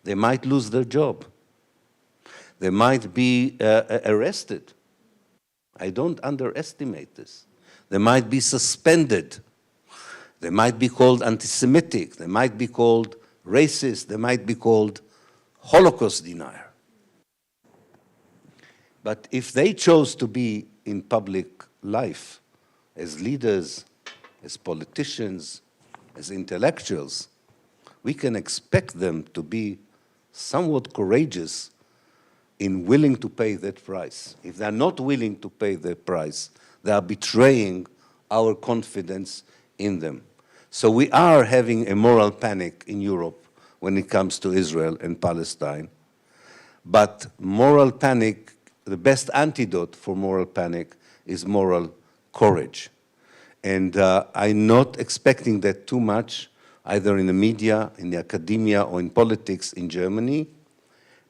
They might lose their job. They might be arrested. I don't underestimate this. They might be suspended. They might be called anti-Semitic. They might be called racist. They might be called Holocaust denier. But if they chose to be in public life as leaders, as politicians, as intellectuals, we can expect them to be somewhat courageous in willing to pay that price. If they're not willing to pay that price, they are betraying our confidence in them. So we are having a moral panic in Europe when it comes to Israel and Palestine. But moral panic, the best antidote for moral panic is moral courage. And I'm not expecting that too much, either in the media, in the academia, or in politics in Germany.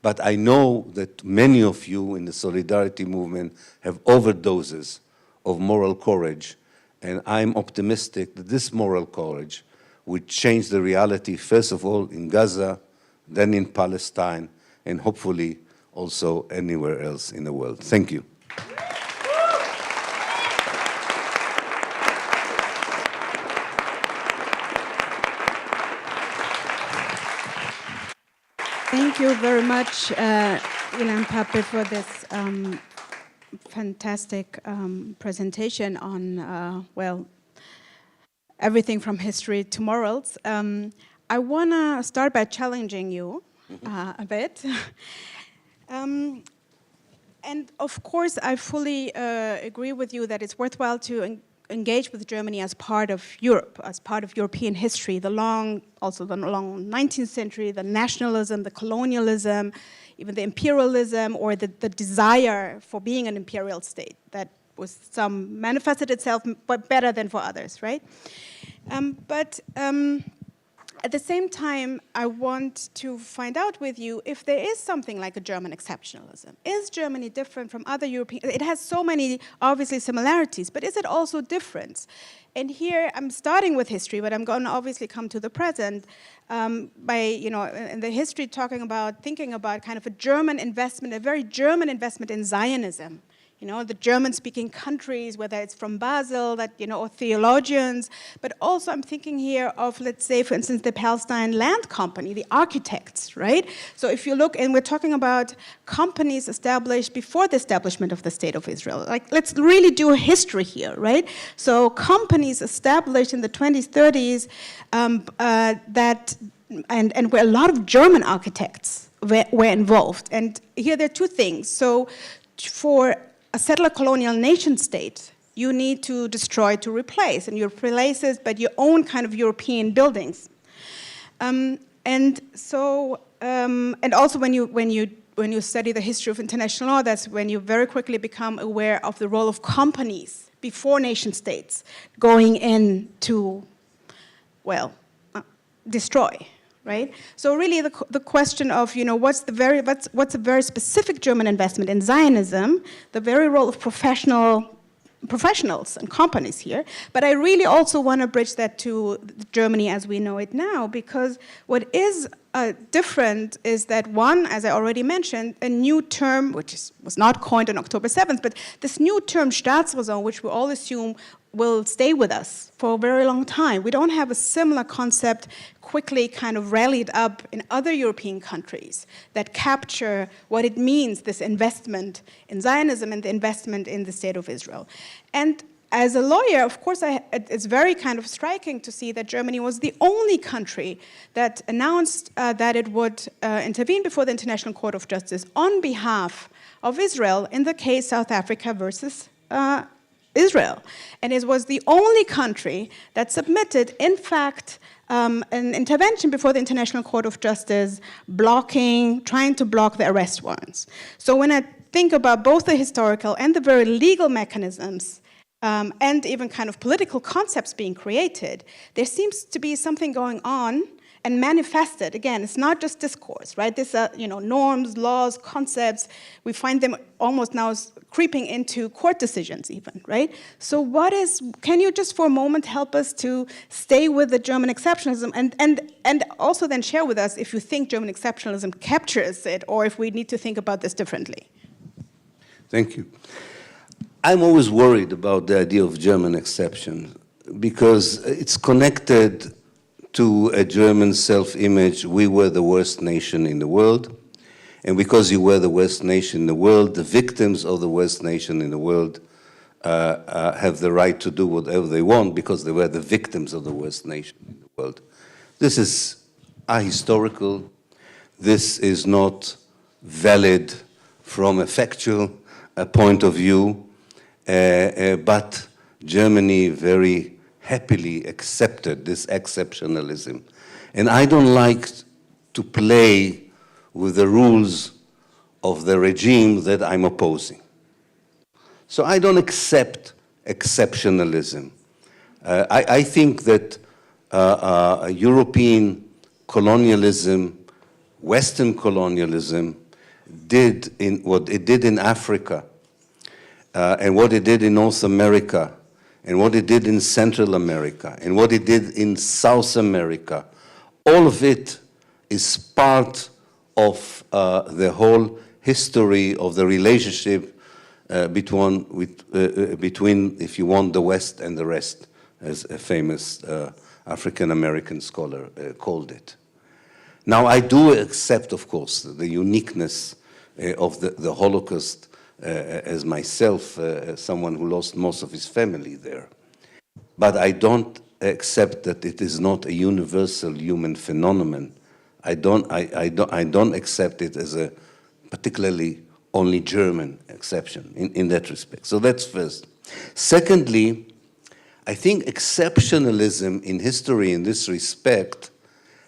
But I know that many of you in the Solidarity movement have overdoses of moral courage. And I'm optimistic that this moral courage would change the reality, first of all, in Gaza, then in Palestine, and hopefully also anywhere else in the world. Thank you. Thank you very much, Ilan Pappe, for this fantastic presentation on, well, everything from history to morals. I want to start by challenging you a bit. And of course, I fully agree with you that it's worthwhile to engage with Germany as part of Europe, as part of European history, also the long 19th century, the nationalism, the colonialism, even the imperialism, or the desire for being an imperial state that was some manifested itself but better than for others, right? At the same time, I want to find out with you if there is something like a German exceptionalism. Is Germany different from other European? It has so many, obviously, similarities, but is it also different? And here, I'm starting with history, but I'm going to obviously come to the present by, in the history thinking about kind of a German investment, a very German investment in Zionism. you know, the German-speaking countries, whether it's from Basel, that, you know, or theologians, but also I'm thinking here of, let's say, for instance, the Palestine Land Company, the architects, right? So if you look, and we're talking about companies established before the establishment of the State of Israel. Like, let's really do a history here, right? So companies established in the 20s, 30s, and where a lot of German architects were involved. And here there are two things. So for a settler colonial nation state, you need to destroy to replace, and you replace it, but your own kind of European buildings. And also when you study the history of international law, that's when you very quickly become aware of the role of companies before nation states going in to, well, destroy. Right? So really the question of, you know, what's a very specific German investment in Zionism, the very role of professionals and companies here, but I really also want to bridge that to Germany as we know it now, because what is different is that one, as I already mentioned, a new term, which was not coined on October 7th, but this new term, Staatsräson, which we all assume will stay with us for a very long time. We don't have a similar concept quickly kind of rallied up in other European countries that capture what it means, this investment in Zionism and the investment in the State of Israel. And as a lawyer, of course, it's very kind of striking to see that Germany was the only country that announced that it would intervene before the International Court of Justice on behalf of Israel in the case South Africa versus Israel. And it was the only country that submitted, in fact, an intervention before the International Court of Justice trying to block the arrest warrants. So when I think about both the historical and the very legal mechanisms and even kind of political concepts being created, there seems to be something going on and manifested. Again, it's not just discourse, right? These are, you know, norms, laws, concepts. We find them almost now creeping into court decisions even, right? So can you just for a moment help us to stay with the German exceptionalism and also then share with us if you think German exceptionalism captures it or if we need to think about this differently? Thank you. I'm always worried about the idea of German exception because it's connected to a German self-image. We were the worst nation in the world. And because you were the worst nation in the world, the victims of the worst nation in the world have the right to do whatever they want because they were the victims of the worst nation in the world. This is ahistorical. This is not valid from a factual point of view, but Germany very happily accepted this exceptionalism. And I don't like to play with the rules of the regime that I'm opposing. So I don't accept exceptionalism. I think that European colonialism, Western colonialism, did in what it did in Africa, and what it did in North America, and what it did in Central America, and what it did in South America, all of it is part of the whole history of the relationship between, if you want, the West and the rest, as a famous African-American scholar called it. Now, I do accept, of course, the uniqueness of the Holocaust as myself, someone who lost most of his family there. But I don't accept that it is not a universal human phenomenon. I don't accept it as a particularly only German exception in that respect. So that's first. Secondly, I think exceptionalism in history in this respect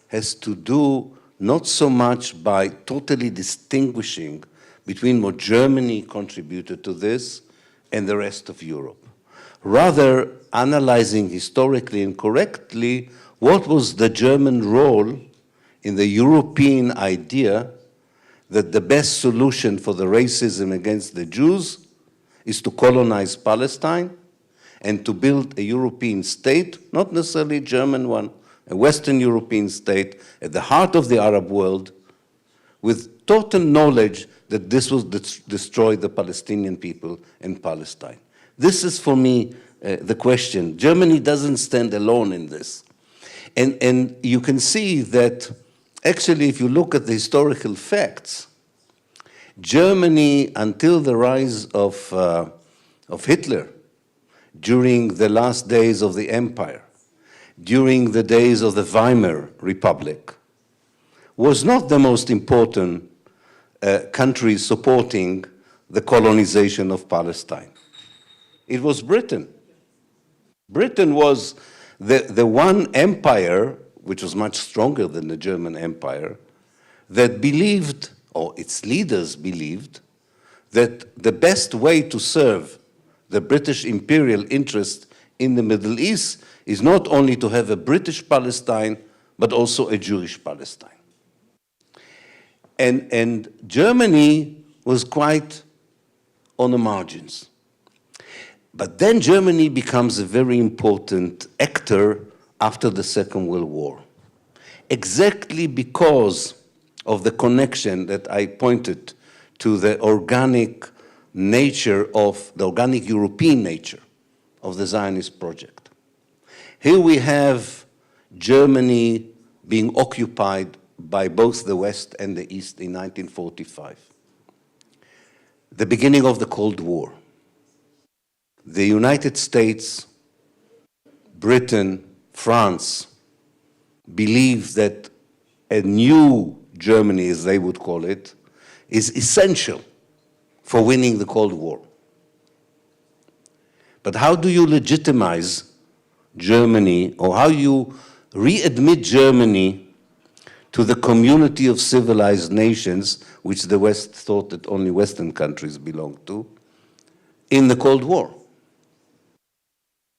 has to do not so much by totally distinguishing between what Germany contributed to this and the rest of Europe. Rather, analyzing historically and correctly what was the German role in the European idea that the best solution for the racism against the Jews is to colonize Palestine and to build a European state, not necessarily a German one, a Western European state at the heart of the Arab world, with total knowledge that this will destroy the Palestinian people in Palestine. This is, for me, the question. Germany doesn't stand alone in this. And you can see that, actually, if you look at the historical facts, Germany, until the rise of Hitler, during the last days of the empire, during the days of the Weimar Republic, was not the most important country supporting the colonization of Palestine. It was Britain. Britain was the one empire, which was much stronger than the German Empire, that believed, or its leaders believed, that the best way to serve the British imperial interest in the Middle East is not only to have a British Palestine, but also a Jewish Palestine. And Germany was quite on the margins. But then Germany becomes a very important actor after the Second World War, exactly because of the connection that I pointed to, the organic nature of, the organic European nature of the Zionist project. Here we have Germany being occupied by both the West and the East in 1945. The beginning of the Cold War. The United States, Britain, France believe that a new Germany, as they would call it, is essential for winning the Cold War. But how do you legitimize Germany, or how you readmit Germany to the community of civilized nations, which the West thought that only Western countries belonged to, in the Cold War?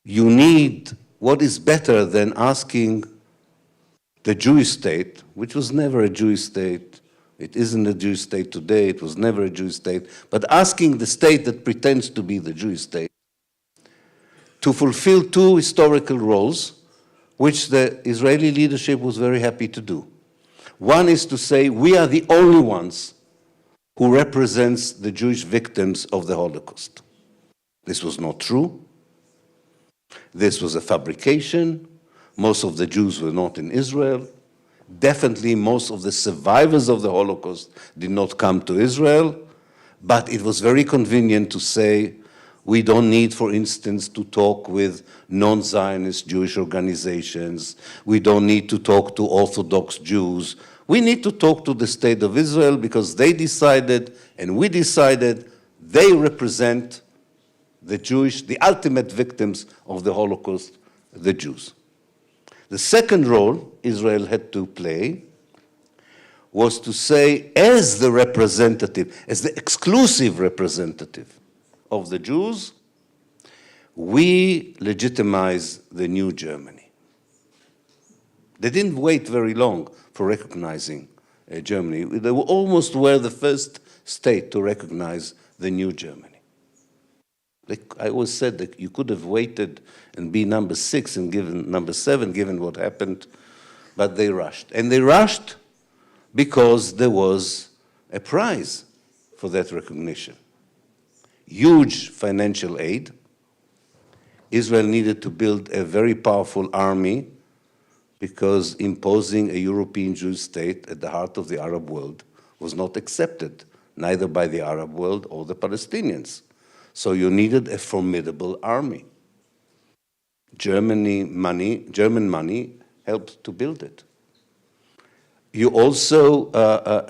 You need, what is better than asking the Jewish state, which was never a Jewish state, it isn't a Jewish state today, it was never a Jewish state, but asking the state that pretends to be the Jewish state to fulfill two historical roles, which the Israeli leadership was very happy to do. One is to say, we are the only ones who represents the Jewish victims of the Holocaust. This was not true. This was a fabrication. Most of the Jews were not in Israel. Definitely most of the survivors of the Holocaust did not come to Israel, but it was very convenient to say, we don't need, for instance, to talk with non-Zionist Jewish organizations. We don't need to talk to Orthodox Jews. We need to talk to the State of Israel because they decided, and we decided, they represent the Jewish, the ultimate victims of the Holocaust, the Jews. The second role Israel had to play was to say, as the representative, as the exclusive representative of the Jews, we legitimize the new Germany. They didn't wait very long for recognizing Germany. They were almost were the first state to recognize the new Germany. I always said that you could have waited and be number 6 and given number 7, given what happened, but they rushed. And they rushed because there was a prize for that recognition. Huge financial aid. Israel needed to build a very powerful army because imposing a European Jewish state at the heart of the Arab world was not accepted, neither by the Arab world or the Palestinians. So you needed a formidable army. German money helped to build it. You also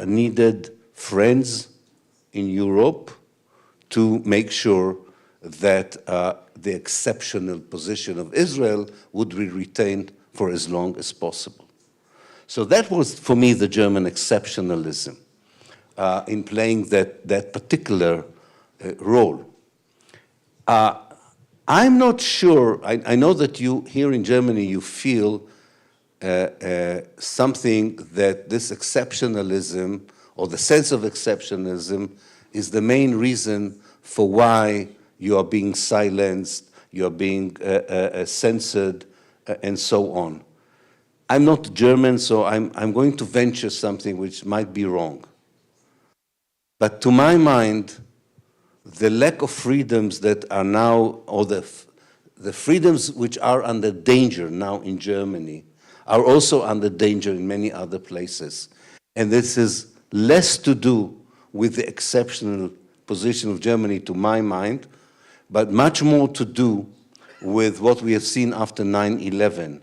needed friends in Europe to make sure that the exceptional position of Israel would be retained for as long as possible. So that was, for me, the German exceptionalism in playing that particular role. I'm not sure, I know that you, here in Germany, you feel something that this exceptionalism, or the sense of exceptionalism, is the main reason for why you are being silenced, you are being censored, and so on. I'm not German, so I'm going to venture something which might be wrong. But to my mind, the lack of freedoms that are now, or the freedoms which are under danger now in Germany, are also under danger in many other places. And this is less to do with the exceptional position of Germany, to my mind, but much more to do with what we have seen after 9/11,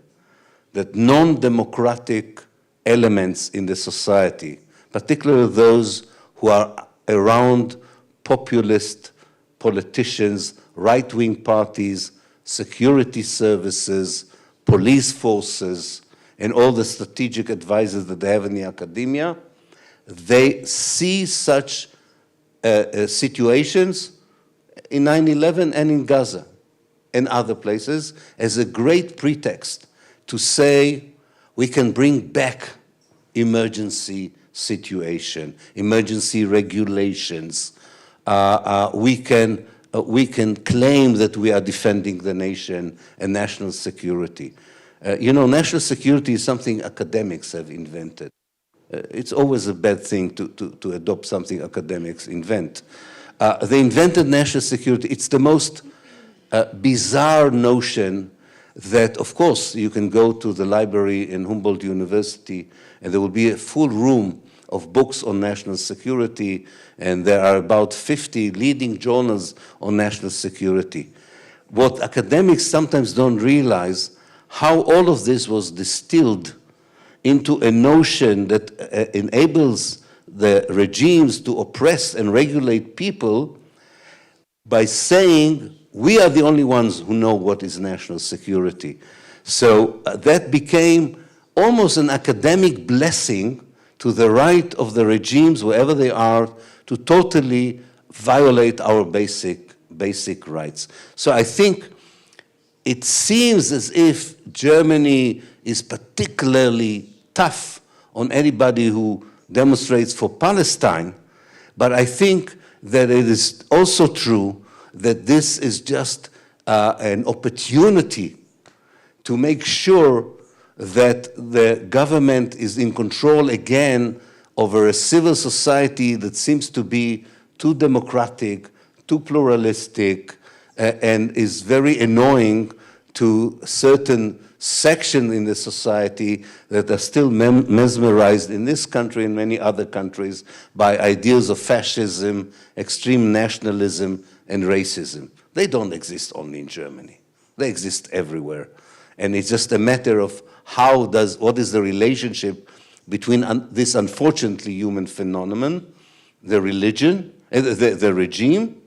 that non-democratic elements in the society, particularly those who are around populist politicians, right-wing parties, security services, police forces, and all the strategic advisors that they have in the academia, they see such situations in 9/11 and in Gaza and other places as a great pretext to say we can bring back emergency situation, emergency regulations. We can claim that we are defending the nation and national security. You know, national security is something academics have invented. It's always a bad thing to adopt something academics invent. They invented national security. It's the most bizarre notion that, of course, you can go to the library in Humboldt University and there will be a full room of books on national security, and there are about 50 leading journals on national security. What academics sometimes don't realize, how all of this was distilled into a notion that enables the regimes to oppress and regulate people by saying, we are the only ones who know what is national security. So that became almost an academic blessing to the right of the regimes, wherever they are, to totally violate our basic rights. So I think it seems as if Germany is particularly tough on anybody who demonstrates for Palestine, but I think that it is also true that this is just an opportunity to make sure that the government is in control again over a civil society that seems to be too democratic, too pluralistic, and is very annoying to certain sections in the society that are still mesmerized in this country and many other countries by ideas of fascism, extreme nationalism, and racism. They don't exist only in Germany. They exist everywhere. And it's just a matter of what is the relationship between this unfortunately human phenomenon, the religion, the regime,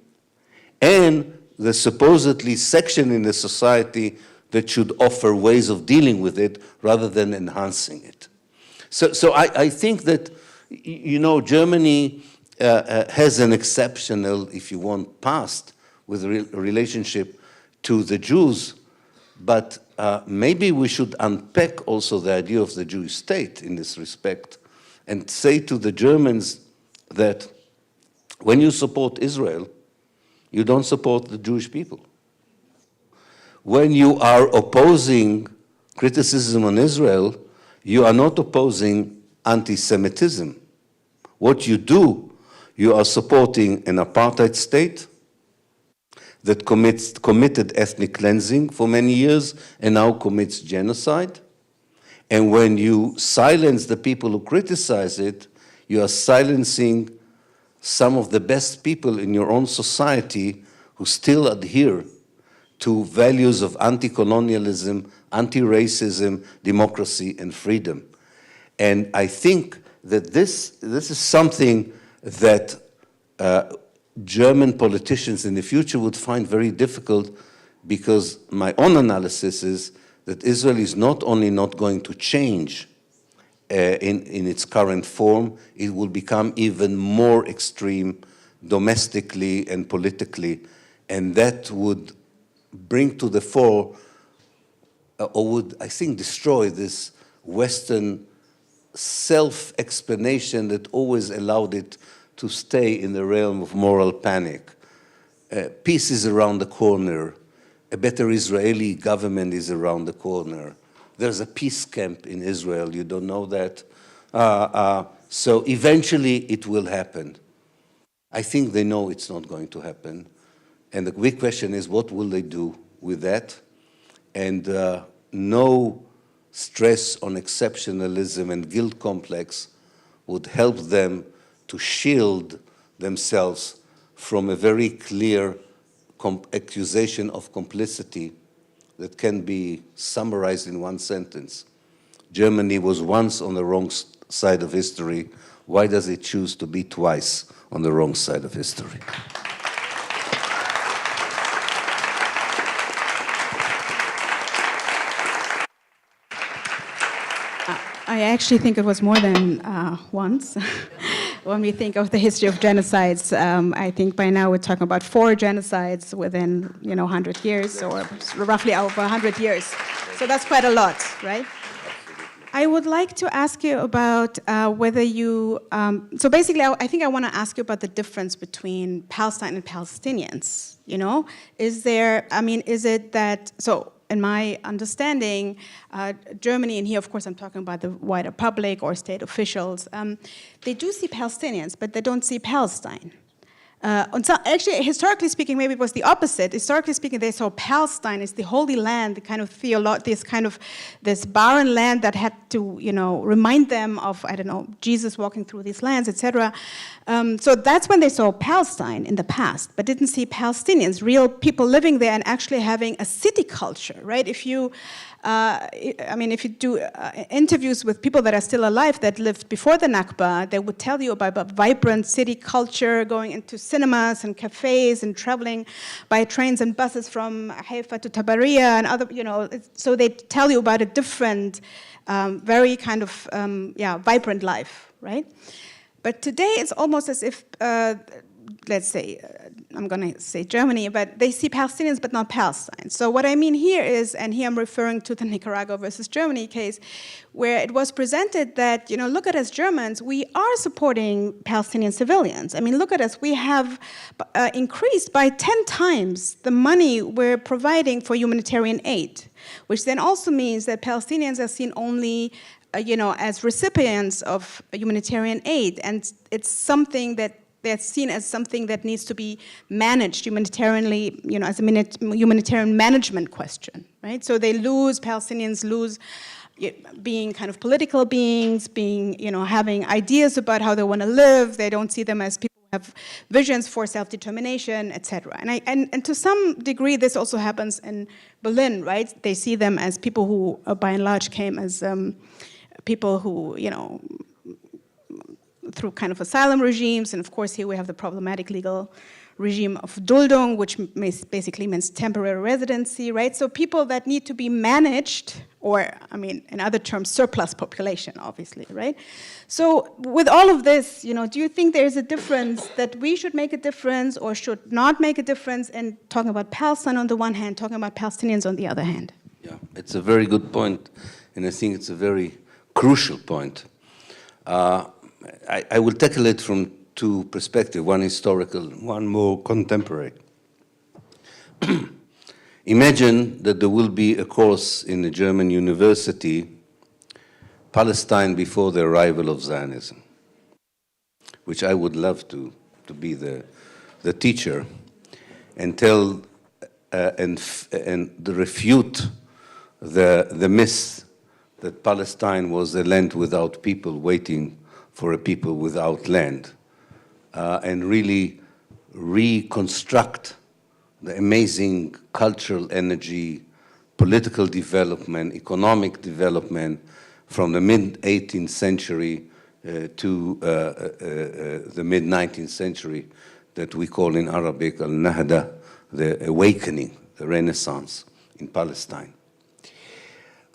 and the supposedly section in the society that should offer ways of dealing with it rather than enhancing it. So I think that, you know, Germany has an exceptional, if you want, past with a relationship to the Jews, but maybe we should unpack also the idea of the Jewish state in this respect and say to the Germans that when you support Israel, you don't support the Jewish people. When you are opposing criticism on Israel, you are not opposing anti-Semitism. What you do, you are supporting an apartheid state that committed ethnic cleansing for many years and now commits genocide. And when you silence the people who criticize it, you are silencing some of the best people in your own society who still adhere to values of anti-colonialism, anti-racism, democracy, and freedom. And I think that this is something that German politicians in the future would find very difficult, because my own analysis is that Israel is not only not going to change in its current form, it will become even more extreme domestically and politically, and that would bring to the fore, or would, I think, destroy this Western self-explanation that always allowed it to stay in the realm of moral panic. Peace is around the corner. A better Israeli government is around the corner. There's a peace camp in Israel. You don't know that? So eventually it will happen. I think they know it's not going to happen. And the big question is, what will they do with that? And no stress on exceptionalism and guilt complex would help them to shield themselves from a very clear accusation of complicity that can be summarized in one sentence. Germany was once on the wrong side of history. Why does it choose to be twice on the wrong side of history? I actually think it was more than once. When we think of the history of genocides, I think by now we're talking about 4 genocides within 100 years, or roughly over 100 years. So that's quite a lot, right? I would like to ask you about whether you, so basically I think I want to ask you about the difference between Palestine and Palestinians, Is there, is it that, so in my understanding, Germany, and here of course I'm talking about the wider public or state officials, they do see Palestinians, but they don't see Palestine. And so actually, historically speaking, maybe it was the opposite. Historically speaking, they saw Palestine as the holy land, the kind of this barren land that had to, remind them of, I don't know, Jesus walking through these lands, etc. So that's when they saw Palestine in the past, but didn't see Palestinians, real people living there and actually having a city culture, right? If you do interviews with people that are still alive that lived before the Nakba, they would tell you about a vibrant city culture, going into cinemas and cafes and traveling by trains and buses from Haifa to Tabariya and other, so they tell you about a different, very kind of, vibrant life, right? But today it's almost as if, let's say, I'm going to say Germany, but they see Palestinians but not Palestine. So what I mean here is, and here I'm referring to the Nicaragua versus Germany case, where it was presented that, look at us Germans, we are supporting Palestinian civilians. Look at us, we have increased by 10 times the money we're providing for humanitarian aid, which then also means that Palestinians are seen only as recipients of humanitarian aid, and it's something that they're seen as something that needs to be managed humanitarianly, as a humanitarian management question, right? So Palestinians lose being kind of political beings, being, having ideas about how they want to live. They don't see them as people who have visions for self-determination, etc. And to some degree, this also happens in Berlin, right? They see them as people who, by and large, came as people who, through kind of asylum regimes, and of course here we have the problematic legal regime of Duldung, which basically means temporary residency, right? So people that need to be managed, or in other terms, surplus population, obviously, right? So with all of this, do you think there's a difference that we should make a difference or should not make a difference in talking about Palestine on the one hand, talking about Palestinians on the other hand? Yeah, it's a very good point, and I think it's a very crucial point. I will tackle it from 2 perspectives, one historical, one more contemporary. Imagine that there will be a course in a German university, Palestine before the arrival of Zionism, which I would love to be the teacher and tell and refute the myth that Palestine was a land without people waiting for a people without land, and really reconstruct the amazing cultural energy, political development, economic development from the mid-18th century to the mid-19th century that we call in Arabic al-Nahda, the awakening, the Renaissance in Palestine.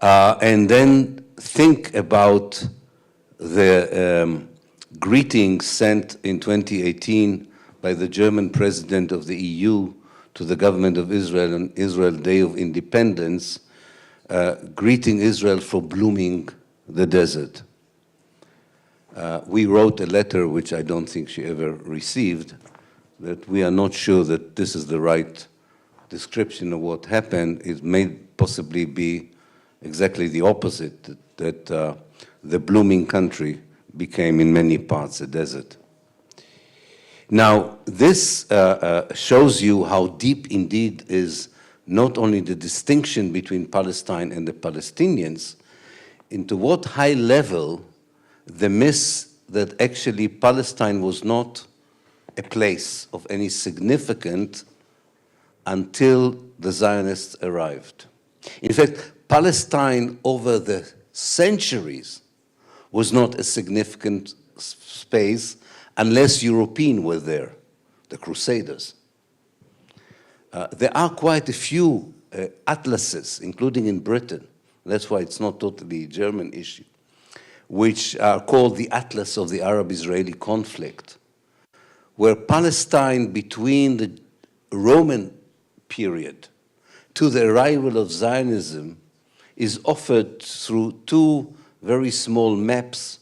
And then think about the greeting sent in 2018 by the German president of the EU to the government of Israel on Israel Day of Independence, greeting Israel for blooming the desert. We wrote a letter, which I don't think she ever received, that we are not sure that this is the right description of what happened. It may possibly be exactly the opposite, that the blooming country became in many parts a desert. Now, this shows you how deep indeed is not only the distinction between Palestine and the Palestinians, into what high level the myth that actually Palestine was not a place of any significance until the Zionists arrived. In fact, Palestine over the centuries was not a significant space unless Europeans were there, the Crusaders. There are quite a few atlases, including in Britain, that's why it's not totally a German issue, which are called the Atlas of the Arab-Israeli conflict, where Palestine between the Roman period to the arrival of Zionism is offered through two very small maps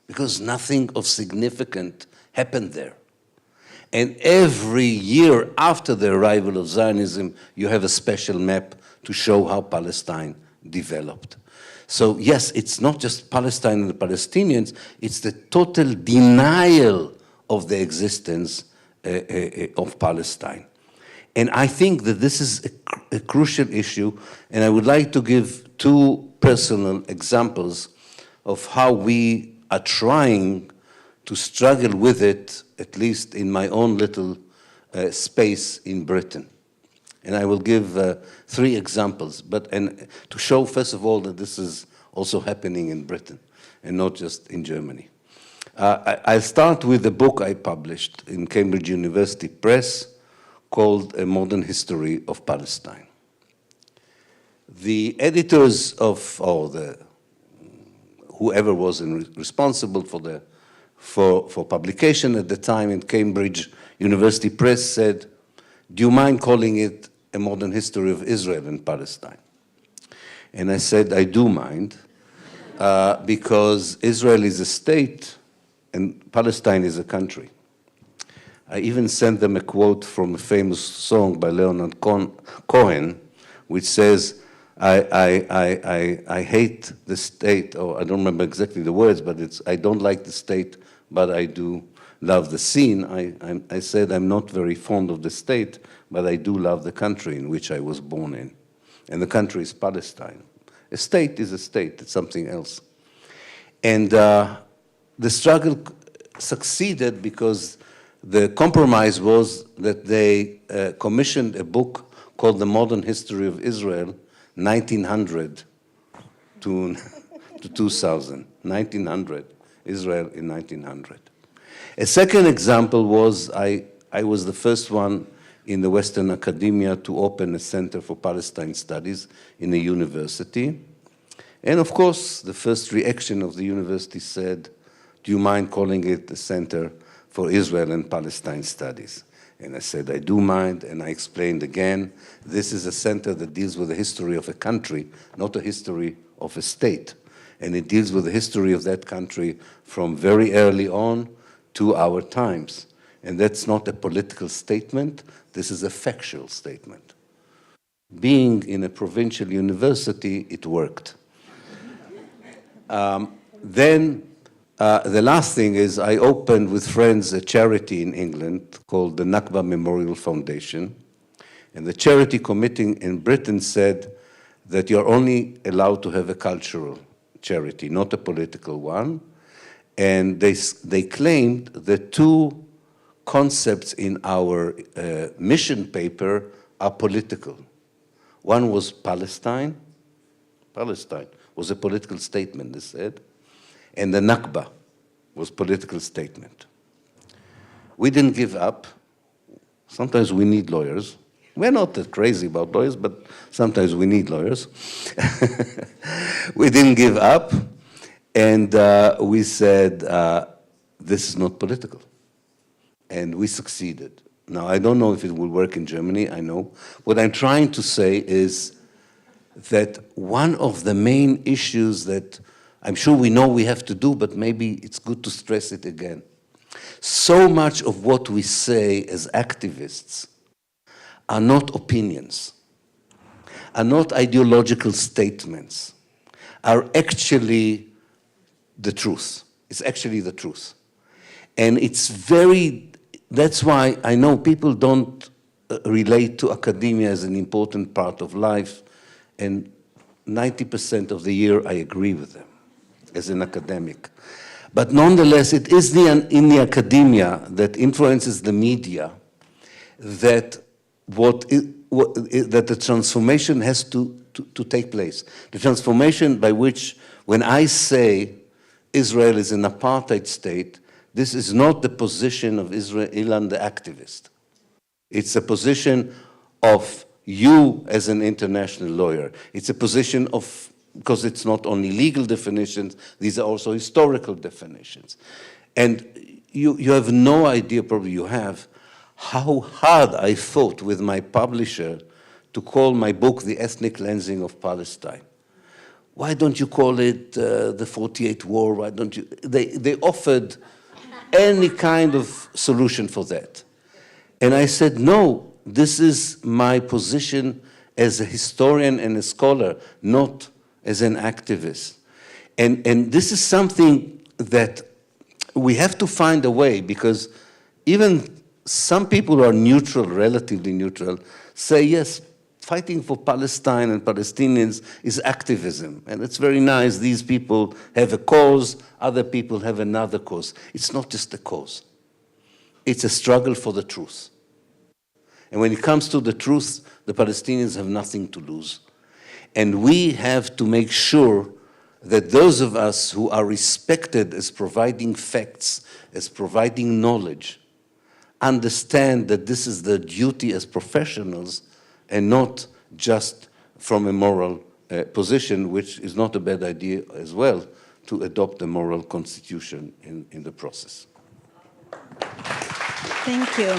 because nothing of significance happened there. And every year after the arrival of Zionism, you have a special map to show how Palestine developed. So yes, it's not just Palestine and the Palestinians, it's the total denial of the existence of Palestine. And I think that this is a crucial issue, and I would like to give two personal examples of how we are trying to struggle with it, at least in my own little space in Britain. And I will give 3 examples, and to show, first of all, that this is also happening in Britain and not just in Germany. I'll start with a book I published in Cambridge University Press called A Modern History of Palestine. The editors of, or whoever was responsible for publication at the time in Cambridge University Press said, "Do you mind calling it A Modern History of Israel and Palestine?" And I said, I do mind, because Israel is a state and Palestine is a country. I even sent them a quote from a famous song by Leonard Cohen, which says, I hate the state, or I don't remember exactly the words, but it's, I don't like the state, but I do love the scene. I said I'm not very fond of the state, but I do love the country in which I was born in. And the country is Palestine. A state is a state, it's something else. And the struggle succeeded because the compromise was that they commissioned a book called The Modern History of Israel, 1900 to 2000. 1900, Israel in 1900. A second example was I was the first one in the Western academia to open a Center for Palestine Studies in a university. And of course, the first reaction of the university said, "Do you mind calling it the Center for Israel and Palestine Studies?" And I said, I do mind, and I explained again, this is a center that deals with the history of a country, not a history of a state. And it deals with the history of that country from very early on to our times. And that's not a political statement, this is a factual statement. Being in a provincial university, it worked. The last thing is I opened with friends a charity in England called the Nakba Memorial Foundation. And the charity committee in Britain said that you're only allowed to have a cultural charity, not a political one. And they claimed the 2 concepts in our mission paper are political. One was Palestine. Palestine was a political statement, they said. And the Nakba was political statement. We didn't give up. Sometimes we need lawyers. We're not that crazy about lawyers, but sometimes we need lawyers. We didn't give up, and we said, this is not political. And we succeeded. Now, I don't know if it will work in Germany, I know. What I'm trying to say is that one of the main issues that I'm sure we know we have to do, but maybe it's good to stress it again. So much of what we say as activists are not opinions, are not ideological statements, are actually the truth. It's actually the truth. And it's very that's why I know people don't relate to academia as an important part of life, and 90% of the year I agree with them as an academic. But nonetheless, it is in the academia that influences the media that that the transformation has to take place. The transformation by which, when I say Israel is an apartheid state, this is not the position of Ilan the activist. It's a position of you as an international lawyer. It's a position of, because it's not only legal definitions, these are also historical definitions. And you have no idea, probably you have, how hard I fought with my publisher to call my book The Ethnic Cleansing of Palestine. Why don't you call it the 48 War? Why don't you? They offered any kind of solution for that. And I said, no, this is my position as a historian and a scholar, not as an activist. And this is something that we have to find a way, because even some people who are neutral, relatively neutral, say, yes, fighting for Palestine and Palestinians is activism. And it's very nice. These people have a cause, other people have another cause. It's not just a cause. It's a struggle for the truth. And when it comes to the truth, the Palestinians have nothing to lose. And we have to make sure that those of us who are respected as providing facts, as providing knowledge, understand that this is their duty as professionals and not just from a moral position, which is not a bad idea as well, to adopt a moral constitution in the process. Thank you.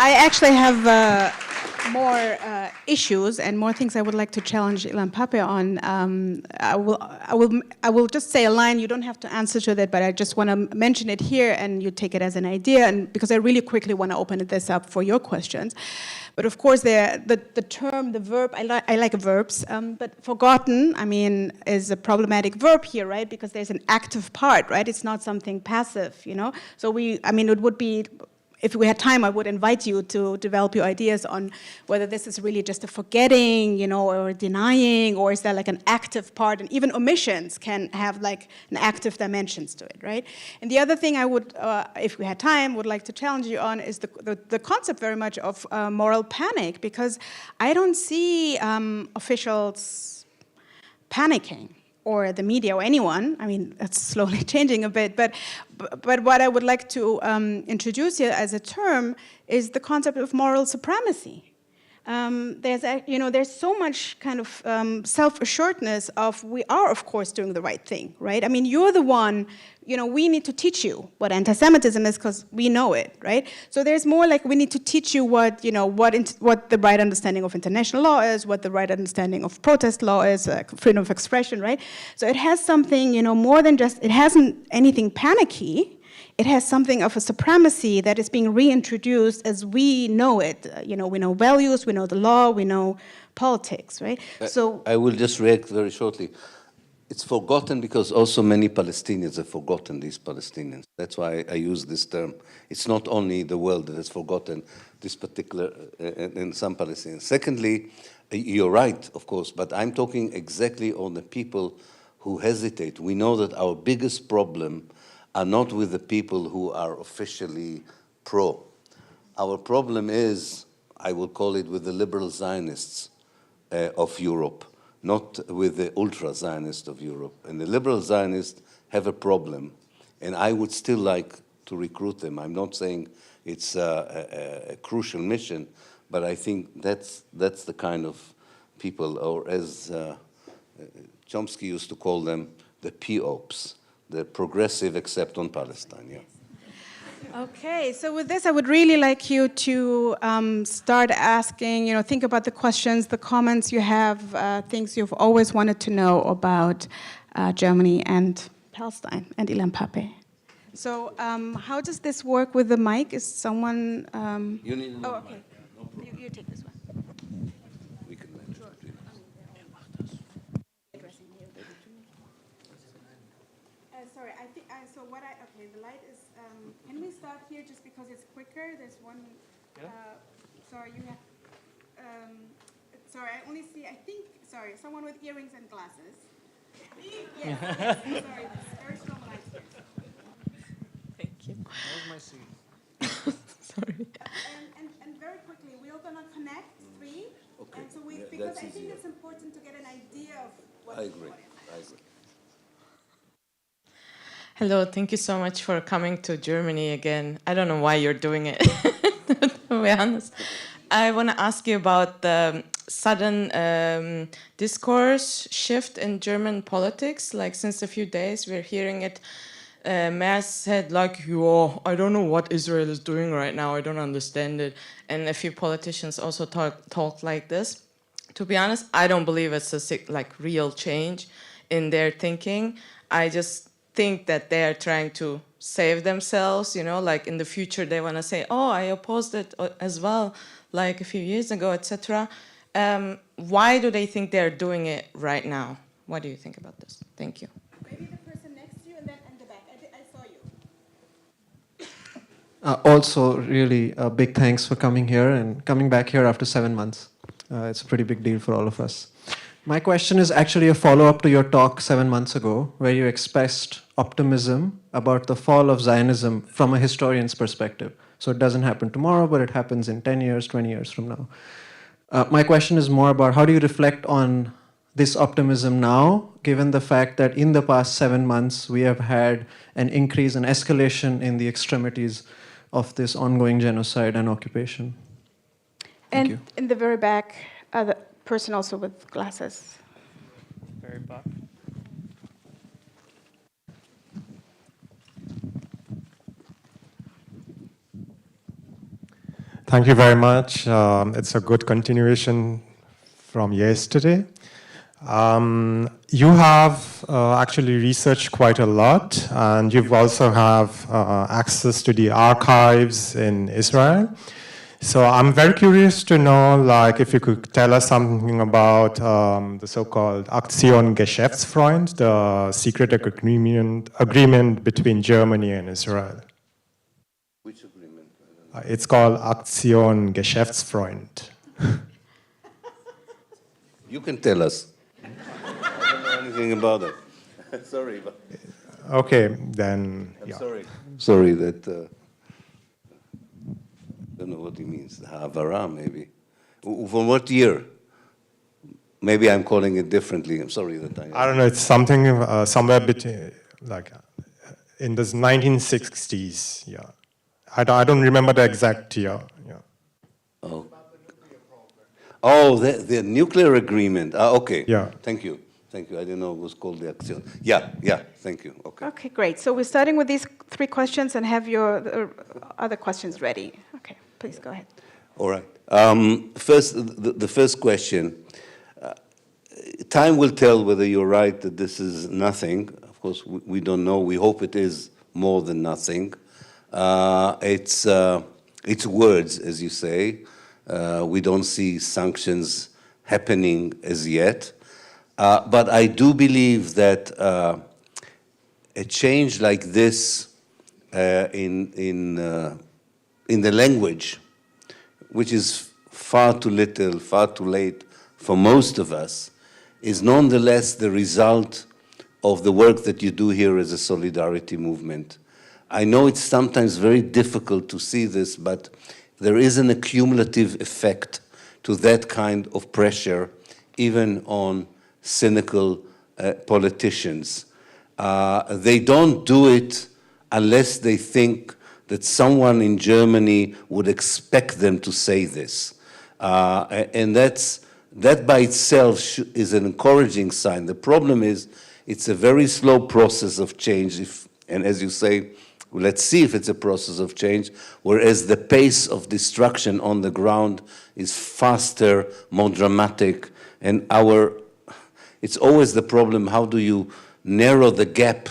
I actually have more issues and more things I would like to challenge Ilan Pappe on. I will just say a line. You don't have to answer to that, but I just want to mention it here, and you take it as an idea, and because I really quickly want to open this up for your questions. But of course, the term, the verb, I like verbs, but forgotten, I mean, is a problematic verb here, right? Because there's an active part, right? It's not something passive, you know? So it would be, if we had time, I would invite you to develop your ideas on whether this is really just a forgetting, you know, or denying, or is there like an active part? And even omissions can have like an active dimensions to it, right? And the other thing I would, if we had time, would like to challenge you on is the concept very much of moral panic, because I don't see officials panicking, or the media, or anyone. I mean, that's slowly changing a bit, but what I would like to introduce here as a term is the concept of moral supremacy. There's so much kind of self-assuredness of we are, of course, doing the right thing, right? I mean, you're the one, you know, we need to teach you what anti-Semitism is because we know it, right? So there's more like we need to teach you what, you know, what the right understanding of international law is, what the right understanding of protest law is, freedom of expression, right? So it has something, you know, more than just, it hasn't anything panicky. It has something of a supremacy that is being reintroduced as we know it. You know, we know values, we know the law, we know politics, right? So I will just react very shortly. It's forgotten because also many Palestinians have forgotten these Palestinians. That's why I use this term. It's not only the world that has forgotten this particular, and some Palestinians. Secondly, you're right, of course, but I'm talking exactly on the people who hesitate. We know that our biggest problem are not with the people who are officially pro. Our problem is, I will call it, with the liberal Zionists of Europe, not with the ultra-Zionists of Europe. And the liberal Zionists have a problem, and I would still like to recruit them. I'm not saying it's a crucial mission, but I think that's the kind of people, or as Chomsky used to call them, the POPs. The progressive except on Palestine, yeah. Okay, so with this, I would really like you to start asking, you know, think about the questions, the comments you have, things you've always wanted to know about Germany and Palestine and Ilan Pappe. So how does this work with the mic? Is someone... You need oh, okay. No, you take this one. We can manage between us. sorry, I think, so what okay, the light is, can we start here just because it's quicker? There's one, sorry, you have, sorry, I only see, I think, sorry, someone with earrings and glasses. Yes, sorry, very strong lights here. Thank you. Where's my seat? Sorry. And very quickly, we're going to connect three. Okay. And so Yeah, because that's I think easier. it's important to get an idea of what I agree. what is. I agree. Hello, thank you so much for coming to Germany again. I don't know why you're doing it, to be honest. I want to ask you about the sudden discourse shift in German politics. Like, since a few days, we're hearing it. Mass said, like, "Yo, I don't know what Israel is doing right now. I don't understand it." And a few politicians also talk like this. To be honest, I don't believe it's a real change in their thinking. I just think that they are trying to save themselves, you know, like in the future they want to say, oh, I opposed it as well, like a few years ago, etc. Why do they think they're doing it right now? What do you think about this? Thank you. Maybe the person next to you and then in the back. I saw you. Also, really big thanks for coming here and coming back here after 7 months. It's a pretty big deal for all of us. My question is actually a follow-up to your talk 7 months ago, where you expressed optimism about the fall of Zionism from a historian's perspective. So it doesn't happen tomorrow, but it happens in 10 years, 20 years from now. My question is more about how do you reflect on this optimism now, given the fact that in the past 7 months, we have had an increase and escalation in the extremities of this ongoing genocide and occupation? Thank you. In the very back, the person also with glasses. Very back. Thank you very much. It's a good continuation from yesterday. You have actually researched quite a lot, and you also have access to the archives in Israel. So I'm very curious to know, like, if you could tell us something about the so-called Aktion-Geschäftsfreund, the secret agreement between Germany and Israel. Which agreement? I don't know. It's called Aktion-Geschäftsfreund. You can tell us. I don't know anything about it. Sorry, but Okay, then, I'm yeah. sorry. Sorry that. I don't know what he means. Havara, maybe. From what year? Maybe I'm calling it differently. I'm sorry that I don't know, it's something somewhere between, like, in the 1960s, yeah. I don't remember the exact year, yeah. Oh. Oh, the nuclear agreement. Okay. Yeah. Thank you. Thank you. I didn't know it was called the Action. Yeah, yeah. Thank you. Okay. Okay, great. So we're starting with these 3 questions and have your other questions ready. Okay, please go ahead. All right. First, the first question. Time will tell whether you're right that this is nothing. Of course, we don't know. We hope it is more than nothing. It's words, as you say. We don't see sanctions happening as yet. But I do believe that a change like this in the language, which is far too little, far too late for most of us, is nonetheless the result of the work that you do here as a solidarity movement. I know it's sometimes very difficult to see this, but there is an accumulative effect to that kind of pressure, even on cynical politicians. They don't do it unless they think that someone in Germany would expect them to say this. And that by itself is an encouraging sign. The problem is it's a very slow process of change, and as you say, let's see if it's a process of change, whereas the pace of destruction on the ground is faster, more dramatic, and it's always the problem, how do you narrow the gap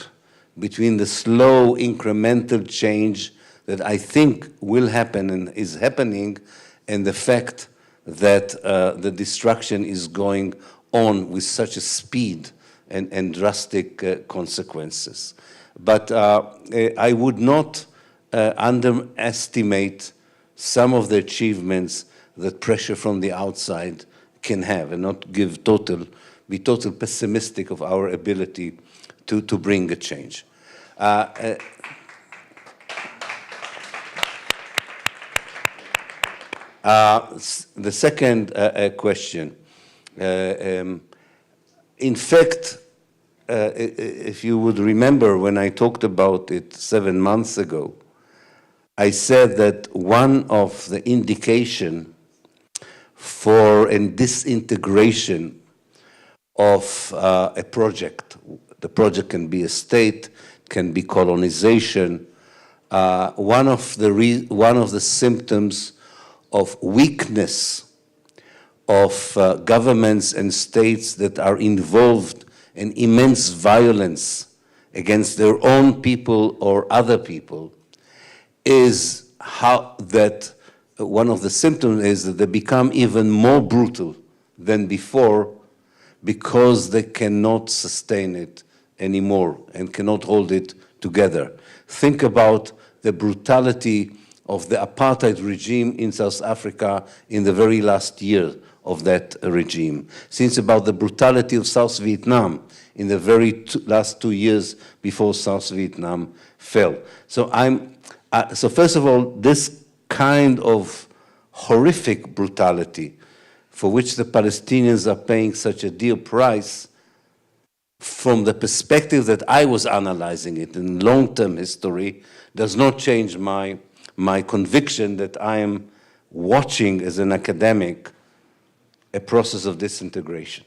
between the slow incremental change that I think will happen and is happening, and the fact that the destruction is going on with such a speed and drastic consequences. But I would not underestimate some of the achievements that pressure from the outside can have, and not be total pessimistic of our ability to bring a change. The second question. In fact, if you would remember when I talked about it 7 months ago, I said that one of the indication for a disintegration of a project, the project can be a state, can be colonization, one of the symptoms of weakness of governments and states that are involved in immense violence against their own people or other people is how that one of the symptoms is that they become even more brutal than before because they cannot sustain it anymore and cannot hold it together. Think about the brutality of the apartheid regime in South Africa in the very last year of that regime. Think about the brutality of South Vietnam in the very last 2 years before South Vietnam fell. So so first of all, this kind of horrific brutality for which the Palestinians are paying such a dear price, from the perspective that I was analyzing it in long-term history, does not change my conviction that I am watching as an academic a process of disintegration.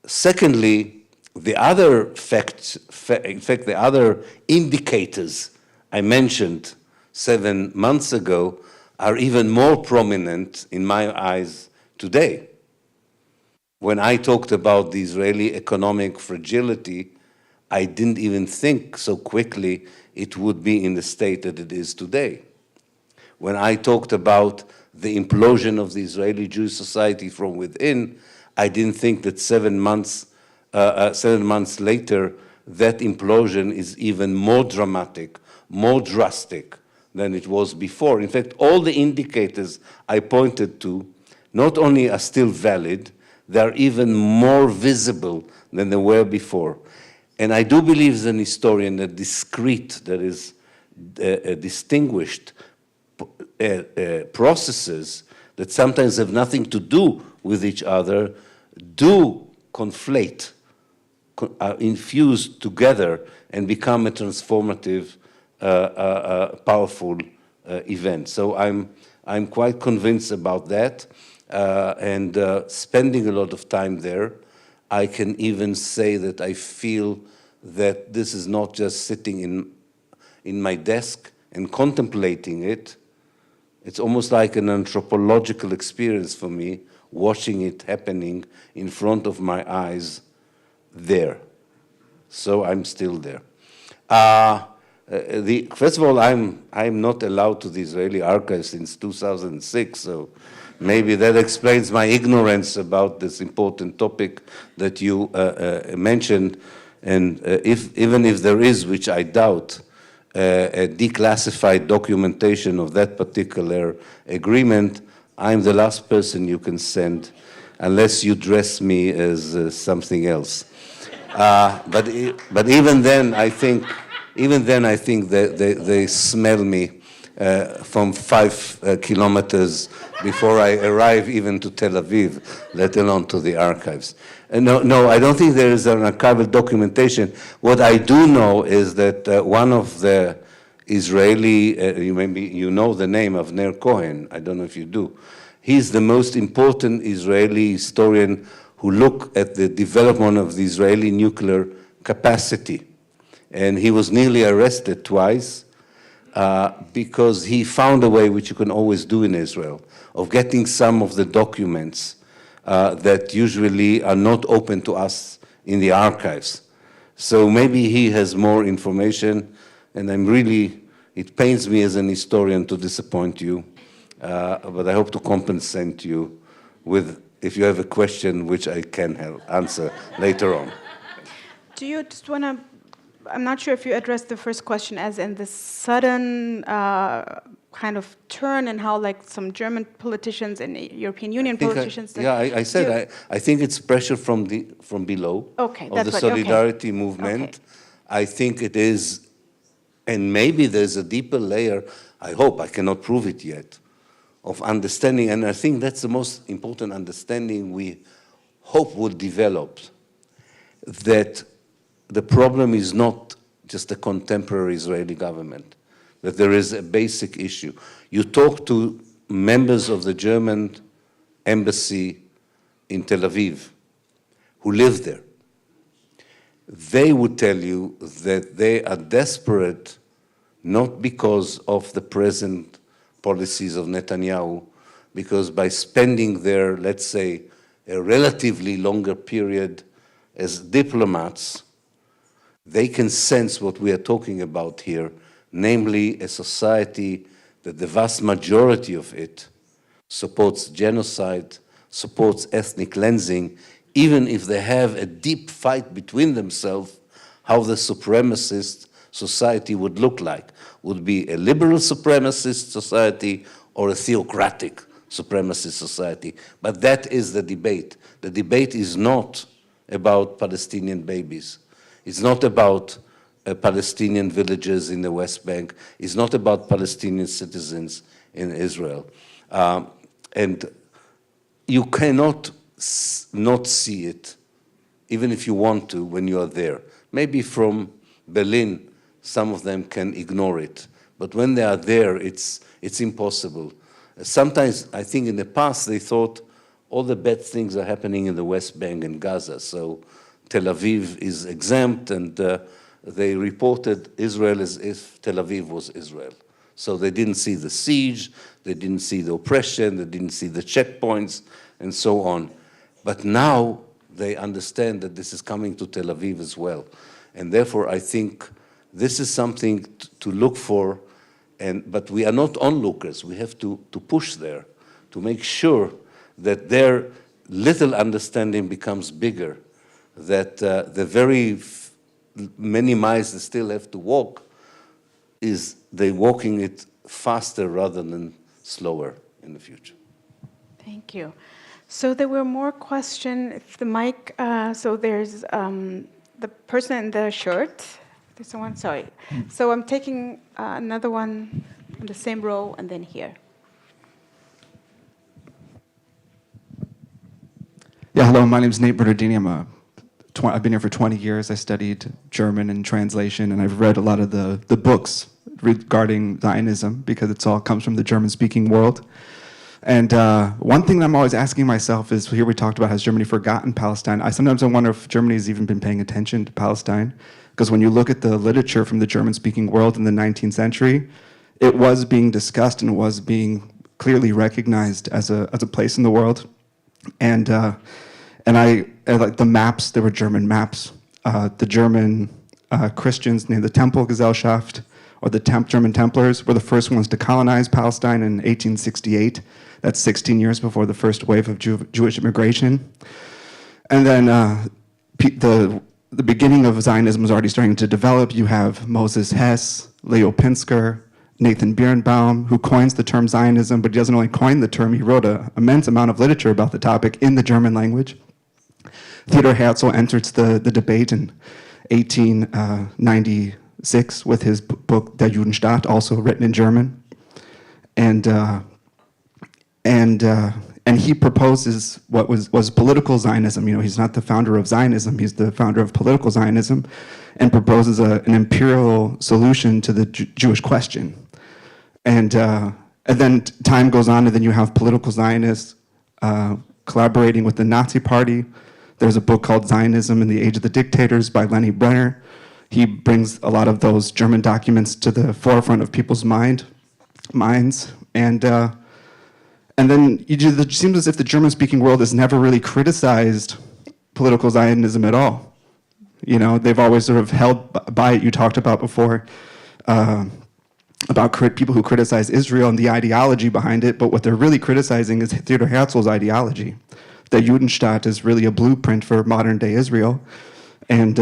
Secondly, the other the other indicators I mentioned 7 months ago are even more prominent in my eyes today. When I talked about the Israeli economic fragility, I didn't even think so quickly it would be in the state that it is today. When I talked about the implosion of the Israeli Jewish society from within, I didn't think that 7 months later, that implosion is even more dramatic, more drastic than it was before. In fact, all the indicators I pointed to not only are still valid, they're even more visible than they were before. And I do believe as an historian that discrete, that is distinguished processes that sometimes have nothing to do with each other do conflate, are infused together and become a transformative, powerful event. So I'm quite convinced about that, and spending a lot of time there, I can even say that I feel that this is not just sitting in my desk and contemplating it. It's almost like an anthropological experience for me, watching it happening in front of my eyes there. So I'm still there. First of all, I'm not allowed to the Israeli archives since 2006, so maybe that explains my ignorance about this important topic that you mentioned. And even if there is, which I doubt, a declassified documentation of that particular agreement, I'm the last person you can send, unless you dress me as something else. But even then, I think that they smell me from 5 kilometers before I arrive even to Tel Aviv, let alone to the archives. No, I don't think there is an archival documentation. What I do know is that one of the Israeli, you know the name of Ner Cohen, I don't know if you do. He's the most important Israeli historian who looked at the development of the Israeli nuclear capacity. And he was nearly arrested twice because he found a way, which you can always do in Israel, of getting some of the documents that usually are not open to us in the archives. So maybe he has more information, and it pains me as an historian to disappoint you, but I hope to compensate you with, if you have a question which I can answer later on. Do you just want to I'm not sure if you addressed the first question as in the sudden kind of turn and how like some German politicians and European Union politicians. I said I think it's pressure from below. Okay, of the solidarity movement. Okay. I think it is, and maybe there's a deeper layer. I hope, I cannot prove it yet, of understanding, and I think that's the most important understanding we hope will develop, that the problem is not just the contemporary Israeli government, that there is a basic issue. You talk to members of the German embassy in Tel Aviv who live there. They would tell you that they are desperate not because of the present policies of Netanyahu, because by spending their, let's say, a relatively longer period as diplomats, they can sense what we are talking about here, namely a society that the vast majority of it supports genocide, supports ethnic cleansing, even if they have a deep fight between themselves, how the supremacist society would look like. Would be a liberal supremacist society or a theocratic supremacist society. But that is the debate. The debate is not about Palestinian babies. It's not about Palestinian villages in the West Bank. It's not about Palestinian citizens in Israel. And you cannot not see it, even if you want to, when you are there. Maybe from Berlin, some of them can ignore it. But when they are there, it's impossible. Sometimes, I think in the past, they thought all the bad things are happening in the West Bank and Gaza. So Tel Aviv is exempt, and they reported Israel as if Tel Aviv was Israel. So they didn't see the siege, they didn't see the oppression, they didn't see the checkpoints, and so on. But now they understand that this is coming to Tel Aviv as well. And therefore, I think this is something to look for, but we are not onlookers. We have to push there, to make sure that their little understanding becomes bigger, that the very many miles they still have to walk, is they walking it faster rather than slower in the future. Thank you. So there were more questions. If the mic, so there's the person in the shirt. There's someone, sorry. So I'm taking another one in the same row and then here. Yeah, hello, my name is Nate Bernardini. I've been here for 20 years. I studied German and translation, and I've read a lot of the books regarding Zionism because it all comes from the German-speaking world. And one thing that I'm always asking myself is, here we talked about, has Germany forgotten Palestine? Sometimes I wonder if Germany has even been paying attention to Palestine, because when you look at the literature from the German-speaking world in the 19th century, it was being discussed and was being clearly recognized as a place in the world. And I like the maps. There were German maps. The German Christians named the Tempelgesellschaft, or the German Templars, were the first ones to colonize Palestine in 1868. That's 16 years before the first wave of Jewish immigration. And then the beginning of Zionism was already starting to develop. You have Moses Hess, Leo Pinsker, Nathan Birnbaum, who coins the term Zionism, but he doesn't only coin the term, he wrote an immense amount of literature about the topic in the German language. Theodor Herzl entered the debate in 1896 with his book Der Judenstaat, also written in German. And he proposes what was political Zionism. You know, he's not the founder of Zionism, he's the founder of political Zionism, and proposes an imperial solution to the Jewish question. And then time goes on, and then you have political Zionists collaborating with the Nazi Party. There's a book called Zionism in the Age of the Dictators by Lenny Brenner. He brings a lot of those German documents to the forefront of people's minds. And then it seems as if the German-speaking world has never really criticized political Zionism at all. You know, they've always sort of held by it. You talked about before about people who criticize Israel and the ideology behind it, but what they're really criticizing is Theodor Herzl's ideology. The Judenstaat is really a blueprint for modern-day Israel, and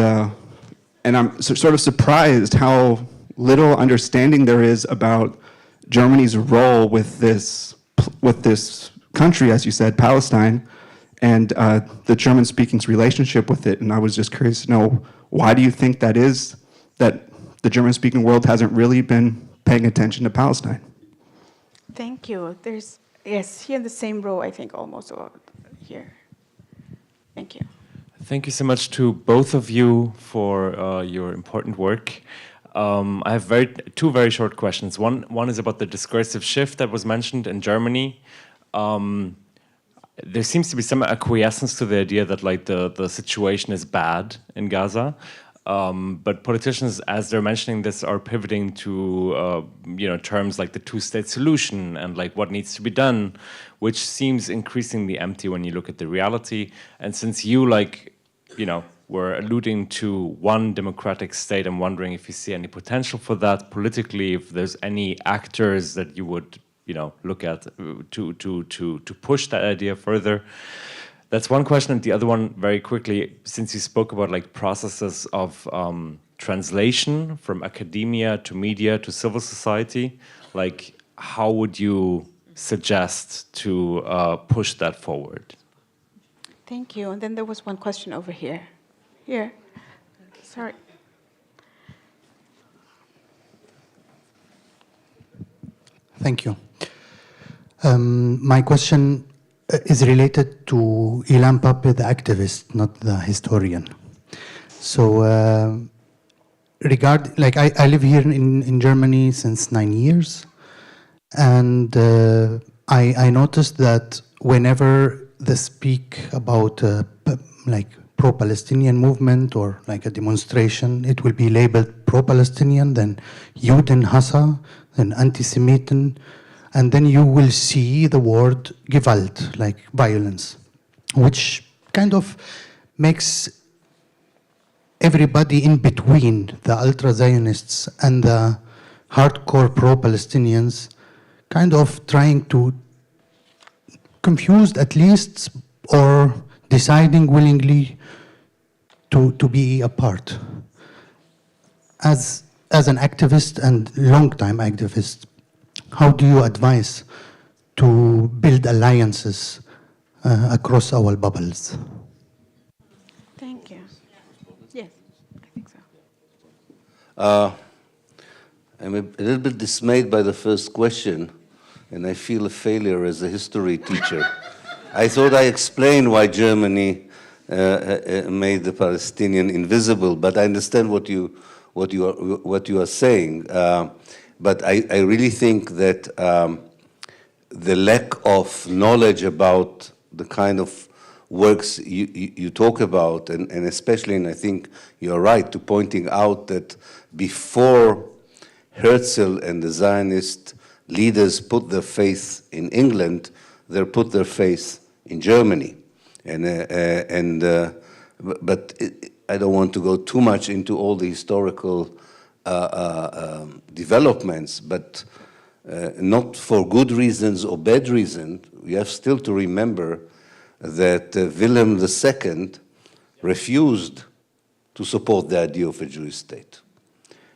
And I'm sort of surprised how little understanding there is about Germany's role with this country, as you said, Palestine, and the German-speaking's relationship with it. And I was just curious to know, why do you think that is, that the German-speaking world hasn't really been paying attention to Palestine? Thank you. There's, yes, here in the same row, I think, almost, or here. Thank you. Thank you so much to both of you for your important work. I have two very short questions. One is about the discursive shift that was mentioned in Germany. There seems to be some acquiescence to the idea that like the situation is bad in Gaza, but politicians, as they're mentioning this, are pivoting to terms like the two-state solution and like what needs to be done, which seems increasingly empty when you look at the reality. And since you were alluding to one democratic state, I'm wondering if you see any potential for that politically, if there's any actors that you would look at to push that idea further. That's one question. And the other one, very quickly, since you spoke about like processes of translation from academia to media to civil society, like how would you suggest to push that forward? Thank you. And then there was one question over here. Here. Sorry. Thank you. My question is related to Ilan Pappe, the activist, not the historian. So, I live here in Germany since 9 years, and I noticed that whenever they speak about pro-Palestinian movement or like a demonstration, it will be labeled pro-Palestinian, then Judenhasser, then anti-Semitin, and then you will see the word Gewalt, like violence, which kind of makes everybody in between, the ultra-Zionists and the hardcore pro-Palestinians, kind of trying to confused at least, or deciding willingly to be apart. As an activist and long-time activist, how do you advise to build alliances across our bubbles? Thank you. Yes, I think so. I'm a little bit dismayed by the first question, and I feel a failure as a history teacher. I thought I explained why Germany made the Palestinian invisible, but I understand what you are saying. But I really think that the lack of knowledge about the kind of works you talk about, and especially, and I think you're right to pointing out that before Herzl and the Zionist leaders put their faith in England, they put their faith in Germany. But I don't want to go too much into all the historical developments, but not for good reasons or bad reasons. We have still to remember that Wilhelm II refused to support the idea of a Jewish state.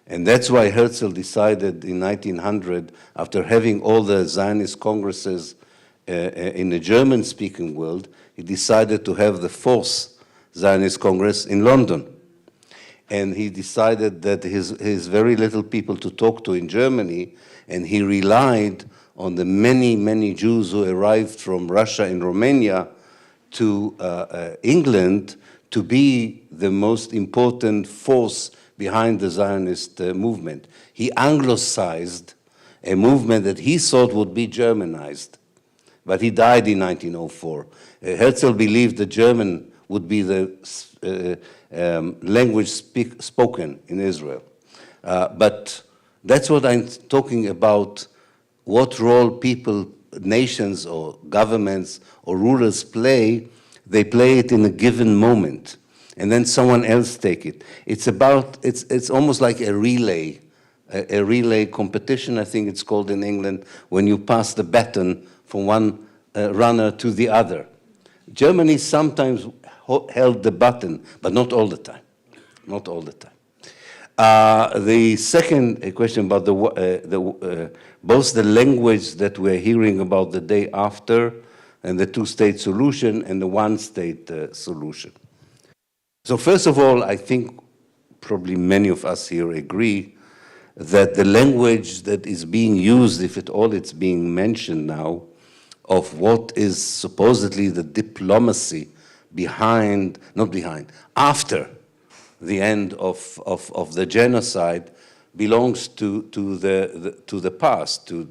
And that's why Herzl decided in 1900, after having all the Zionist congresses in the German-speaking world, he decided to have the fourth Zionist Congress in London. And he decided that his very little people to talk to in Germany, and he relied on the many, many Jews who arrived from Russia and Romania to England to be the most important force behind the Zionist movement. He anglicized a movement that he thought would be Germanized, but he died in 1904. Herzl believed that German would be the language spoken in Israel. But that's what I'm talking about, what role people, nations or governments or rulers play. They play it in a given moment, and then someone else take it. It's almost like a relay competition, I think it's called in England, when you pass the baton from one runner to the other. Germany sometimes held the baton, but not all the time. Not all the time. The second question about both the language that we're hearing about the day after and the two-state solution and the one-state solution. So first of all, I think probably many of us here agree that the language that is being used, if at all it's being mentioned now, of what is supposedly the diplomacy after the end of the genocide belongs to the past, to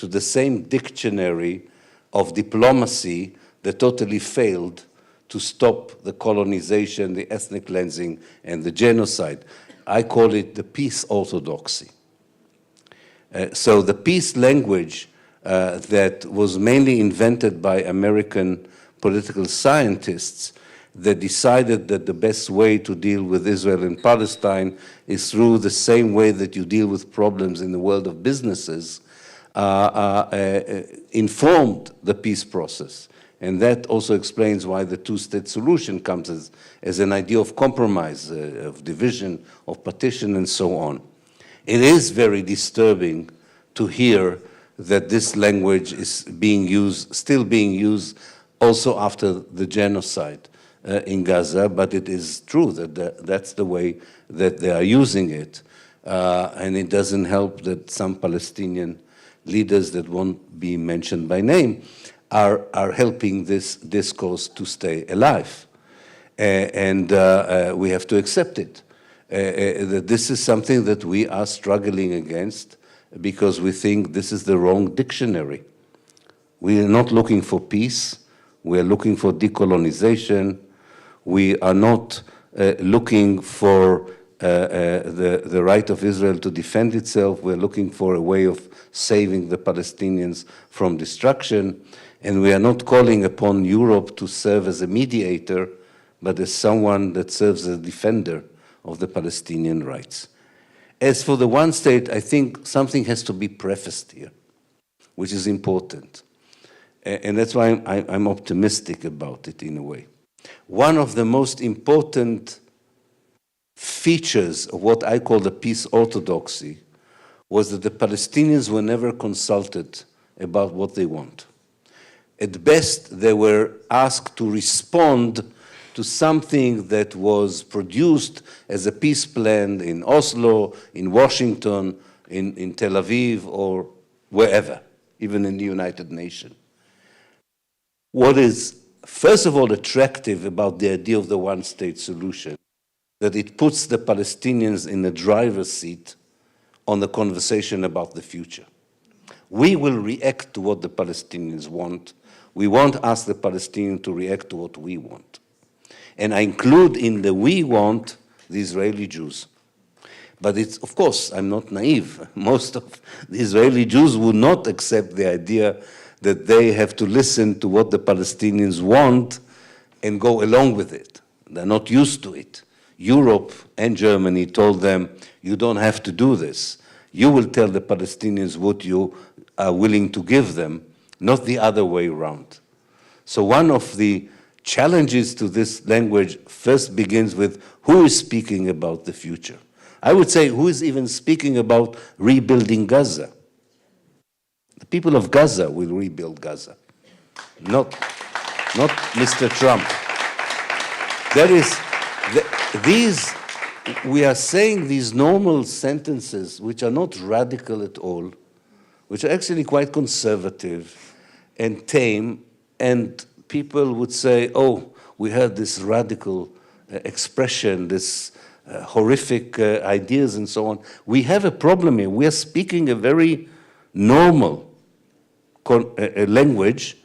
the same dictionary of diplomacy that totally failed to stop the colonization, the ethnic cleansing, and the genocide. I call it the peace orthodoxy. So the peace language that was mainly invented by American political scientists that decided that the best way to deal with Israel and Palestine is through the same way that you deal with problems in the world of businesses, informed the peace process. And that also explains why the two-state solution comes as an idea of compromise, of division, of partition, and so on. It is very disturbing to hear that this language is being used, still being used, also after the genocide in Gaza, but it is true that that's the way that they are using it. And it doesn't help that some Palestinian leaders that won't be mentioned by name are helping this discourse to stay alive. And we have to accept it. That this is something that we are struggling against because we think this is the wrong dictionary. We are not looking for peace. We are looking for decolonization. We are not looking for the right of Israel to defend itself. We're looking for a way of saving the Palestinians from destruction. And we are not calling upon Europe to serve as a mediator, but as someone that serves as a defender of the Palestinian rights. As for the one state, I think something has to be prefaced here, which is important. And that's why I'm optimistic about it in a way. One of the most important features of what I call the peace orthodoxy was that the Palestinians were never consulted about what they want. At best, they were asked to respond to something that was produced as a peace plan in Oslo, in Washington, in Tel Aviv, or wherever, even in the United Nations. What is, first of all, attractive about the idea of the one-state solution, that it puts the Palestinians in the driver's seat on the conversation about the future. We will react to what the Palestinians want. We won't ask the Palestinians to react to what we want. And I include in the we want the Israeli Jews. But it's, of course, I'm not naive. Most of the Israeli Jews would not accept the idea that they have to listen to what the Palestinians want and go along with it. They're not used to it. Europe and Germany told them, you don't have to do this. You will tell the Palestinians what you are willing to give them, not the other way around. So one of the challenges to this language first begins with who is speaking about the future. I would say who is even speaking about rebuilding Gaza. The people of Gaza will rebuild Gaza, not Mr. Trump. We are saying these normal sentences, which are not radical at all, which are actually quite conservative and tame, and people would say, oh, we heard this radical expression, this horrific ideas and so on. We have a problem here. We are speaking a very normal language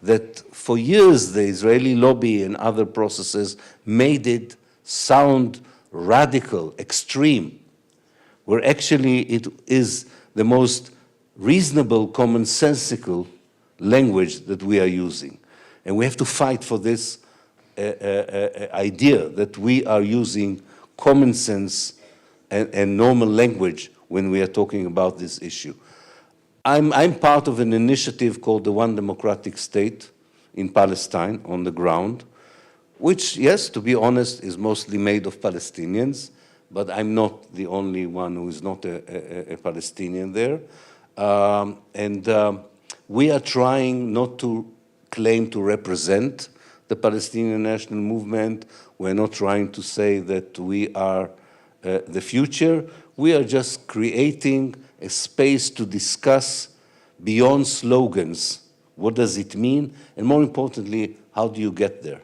that for years the Israeli lobby and other processes made it sound radical, extreme, where actually it is the most reasonable, commonsensical language that we are using. And we have to fight for this idea that we are using common sense and normal language when we are talking about this issue. I'm part of an initiative called the One Democratic State in Palestine on the ground, which, yes, to be honest, is mostly made of Palestinians, but I'm not the only one who is not a Palestinian there. We are trying not to claim to represent the Palestinian national movement. We're not trying to say that we are the future. We are just creating a space to discuss beyond slogans. What does it mean? And more importantly, how do you get there?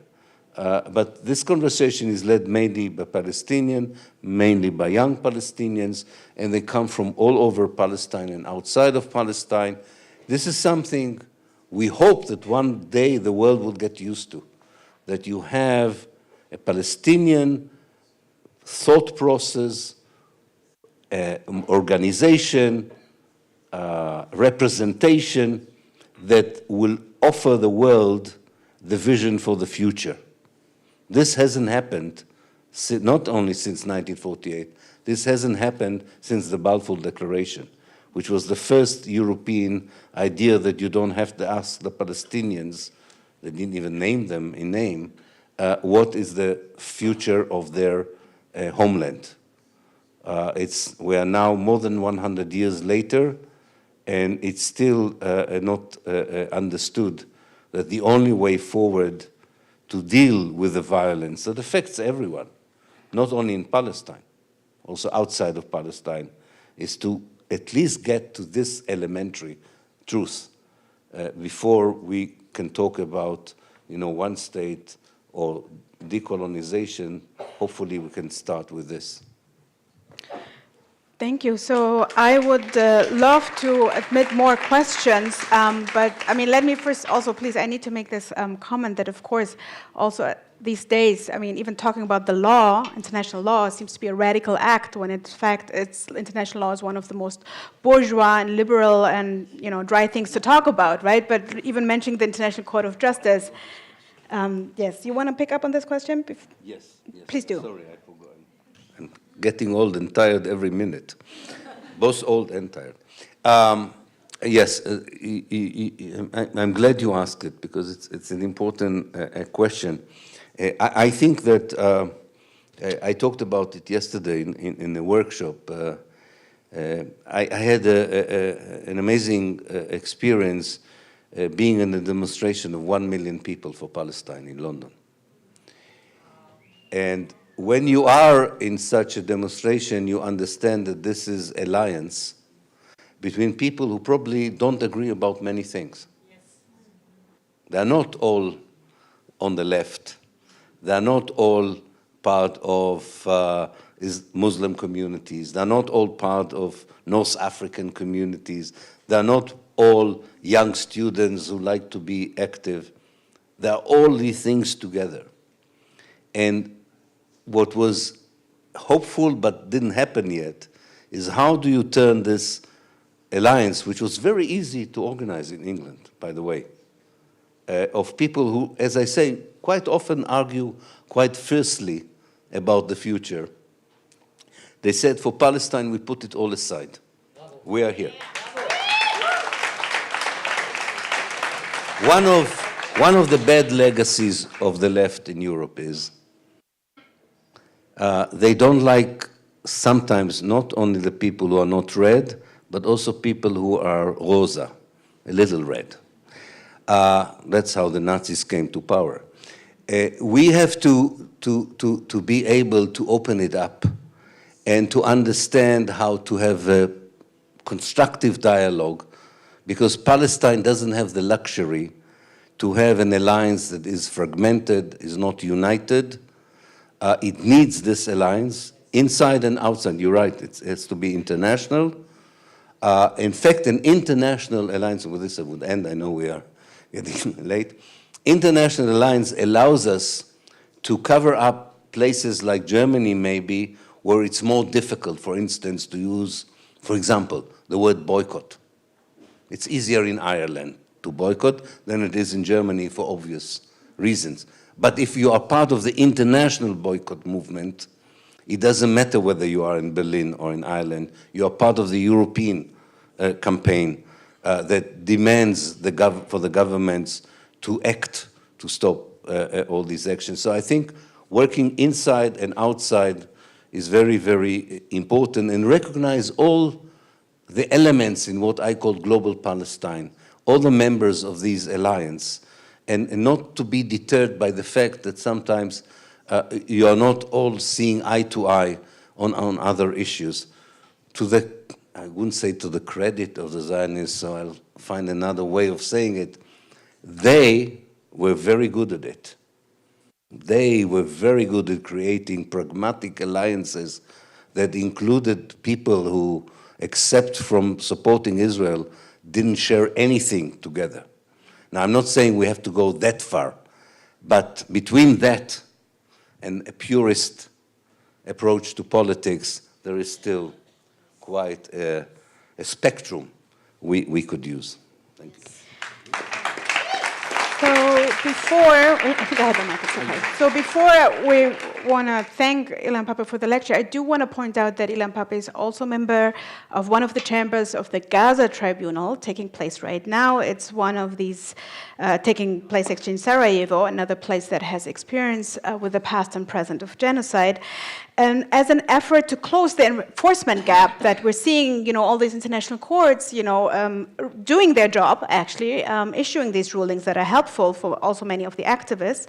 But this conversation is led mainly by Palestinians, mainly by young Palestinians, and they come from all over Palestine and outside of Palestine. This is something we hope that one day the world will get used to, that you have a Palestinian thought process, organization, representation that will offer the world the vision for the future. This hasn't happened not only since 1948, this hasn't happened since the Balfour Declaration, which was the first European idea that you don't have to ask the Palestinians, they didn't even name them in name, what is the future of their homeland. We are now more than 100 years later, and it's still not understood that the only way forward to deal with the violence that affects everyone, not only in Palestine, also outside of Palestine, is to at least get to this elementary truth before we can talk about, one state or decolonization. Hopefully we can start with this. Thank you. So I would love to admit more questions, but I mean, let me first also, please, I need to make this comment that, of course, also these days, I mean, even talking about the law, international law, seems to be a radical act when in fact international law is one of the most bourgeois and liberal and, dry things to talk about, right? But even mentioning the International Court of Justice, yes, you want to pick up on this question? Yes. Please do. Sorry, I forgot. I'm getting old and tired every minute, both old and tired. Yes, I'm glad you asked it because it's an important question. I think that I talked about it yesterday in the workshop. I had an amazing experience being in a demonstration of 1 million people for Palestine in London. And when you are in such a demonstration, you understand that this is alliance between people who probably don't agree about many things. Yes. They're not all on the left. They're not all part of Muslim communities. They're not all part of North African communities. They're not all young students who like to be active. They're all these things together. And what was hopeful but didn't happen yet is how do you turn this alliance, which was very easy to organize in England, by the way, of people who, as I say, quite often argue quite fiercely about the future. They said, for Palestine, we put it all aside. We are here. One of the bad legacies of the left in Europe is they don't like sometimes not only the people who are not red, but also people who are rosa, a little red. That's how the Nazis came to power. We have to be able to open it up and to understand how to have a constructive dialogue, because Palestine doesn't have the luxury to have an alliance that is fragmented, is not united. It needs this alliance, inside and outside. You're right, it has to be international. In fact, an international alliance, with this I would end, I know we are getting late. International alliance allows us to cover up places like Germany maybe, where it's more difficult, for instance, to use, for example, the word boycott. It's easier in Ireland to boycott than it is in Germany for obvious reasons. But if you are part of the international boycott movement, it doesn't matter whether you are in Berlin or in Ireland, you are part of the European campaign that demands for the governments to act to stop all these actions. So I think working inside and outside is very, very important, and recognize all the elements in what I call global Palestine, all the members of these alliance, and not to be deterred by the fact that sometimes you are not all seeing eye to eye on other issues. I wouldn't say to the credit of the Zionists, so I'll find another way of saying it, they were very good at it. They were very good at creating pragmatic alliances that included people who, except from supporting Israel, didn't share anything together. Now, I'm not saying we have to go that far, but between that and a purist approach to politics, there is still quite a spectrum we could use. Thank you. So before we want to thank Ilan Pappe for the lecture, I do want to point out that Ilan Pappe is also a member of one of the chambers of the Gaza Tribunal taking place right now. It's one of these taking place actually in Sarajevo, another place that has experience with the past and present of genocide. And as an effort to close the enforcement gap that we're seeing, all these international courts, doing their job, actually, issuing these rulings that are helpful for also many of the activists.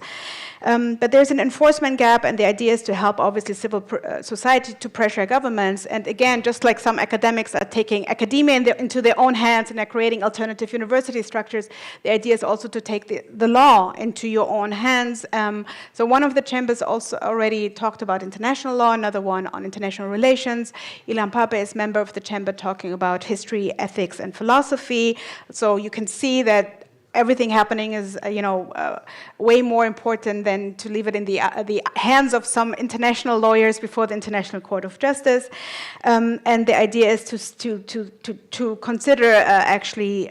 But there's an enforcement gap, and the idea is to help, obviously, civil society to pressure governments. And again, just like some academics are taking academia into their own hands and are creating alternative university structures, the idea is also to take the law into your own hands. So one of the chambers also already talked about international law, another one on international relations. Ilan Pappe is member of the chamber talking about history, ethics, and philosophy. So you can see that everything happening is, way more important than to leave it in the hands of some international lawyers before the International Court of Justice. And the idea is to consider actually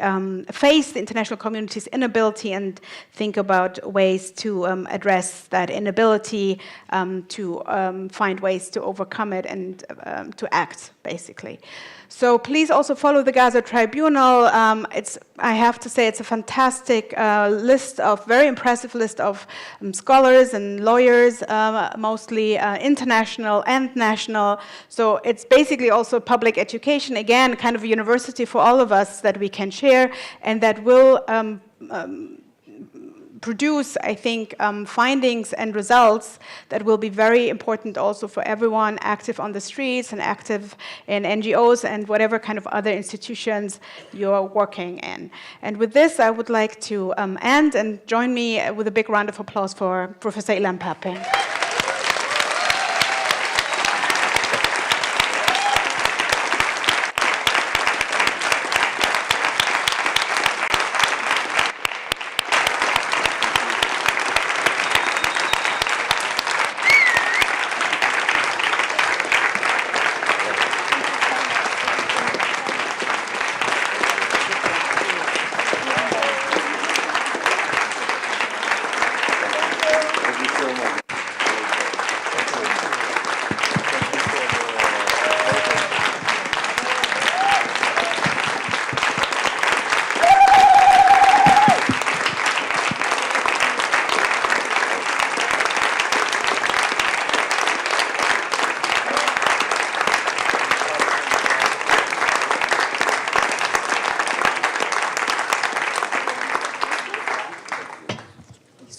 face the international community's inability and think about ways to address that inability, to find ways to overcome it and to act, basically. So please also follow the Gaza Tribunal. I have to say, it's a fantastic very impressive list of scholars and lawyers, mostly international and national. So it's basically also public education, again, kind of a university for all of us that we can share, and that will produce, I think, findings and results that will be very important also for everyone active on the streets and active in NGOs and whatever kind of other institutions you're working in. And with this, I would like to end, and join me with a big round of applause for Professor Ilan Pappe.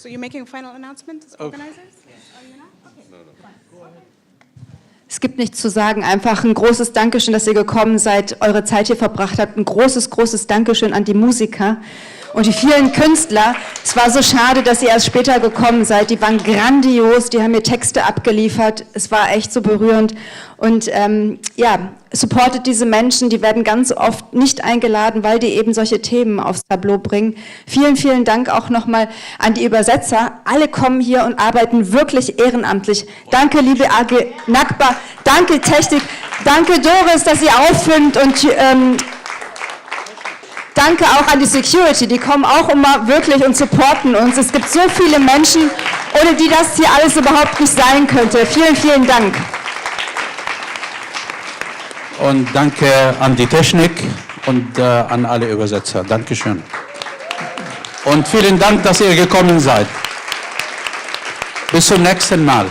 So you're making a final announcement as organizers? Are you not? Okay. No. Go ahead. Es gibt nichts zu sagen, einfach ein großes Dankeschön, dass ihr gekommen seid, eure Zeit hier verbracht habt. Ein großes, großes Dankeschön an die Musiker und die vielen Künstler. Es war so schade, dass ihr erst später gekommen seid. Die waren grandios, die haben mir Texte abgeliefert. Es war echt so berührend. Und supportet diese Menschen, die werden ganz oft nicht eingeladen, weil die eben solche Themen aufs Tableau bringen. Vielen, vielen Dank auch nochmal an die Übersetzer. Alle kommen hier und arbeiten wirklich ehrenamtlich. Danke, liebe AG Nakba, danke Technik, danke Doris, dass sie auffilmt, und danke auch an die Security, die kommen auch immer wirklich und supporten uns. Es gibt so viele Menschen, ohne die das hier alles überhaupt nicht sein könnte. Vielen, vielen Dank. Und danke an die Technik und an alle Übersetzer. Dankeschön. Und vielen Dank, dass ihr gekommen seid. Bis zum nächsten Mal.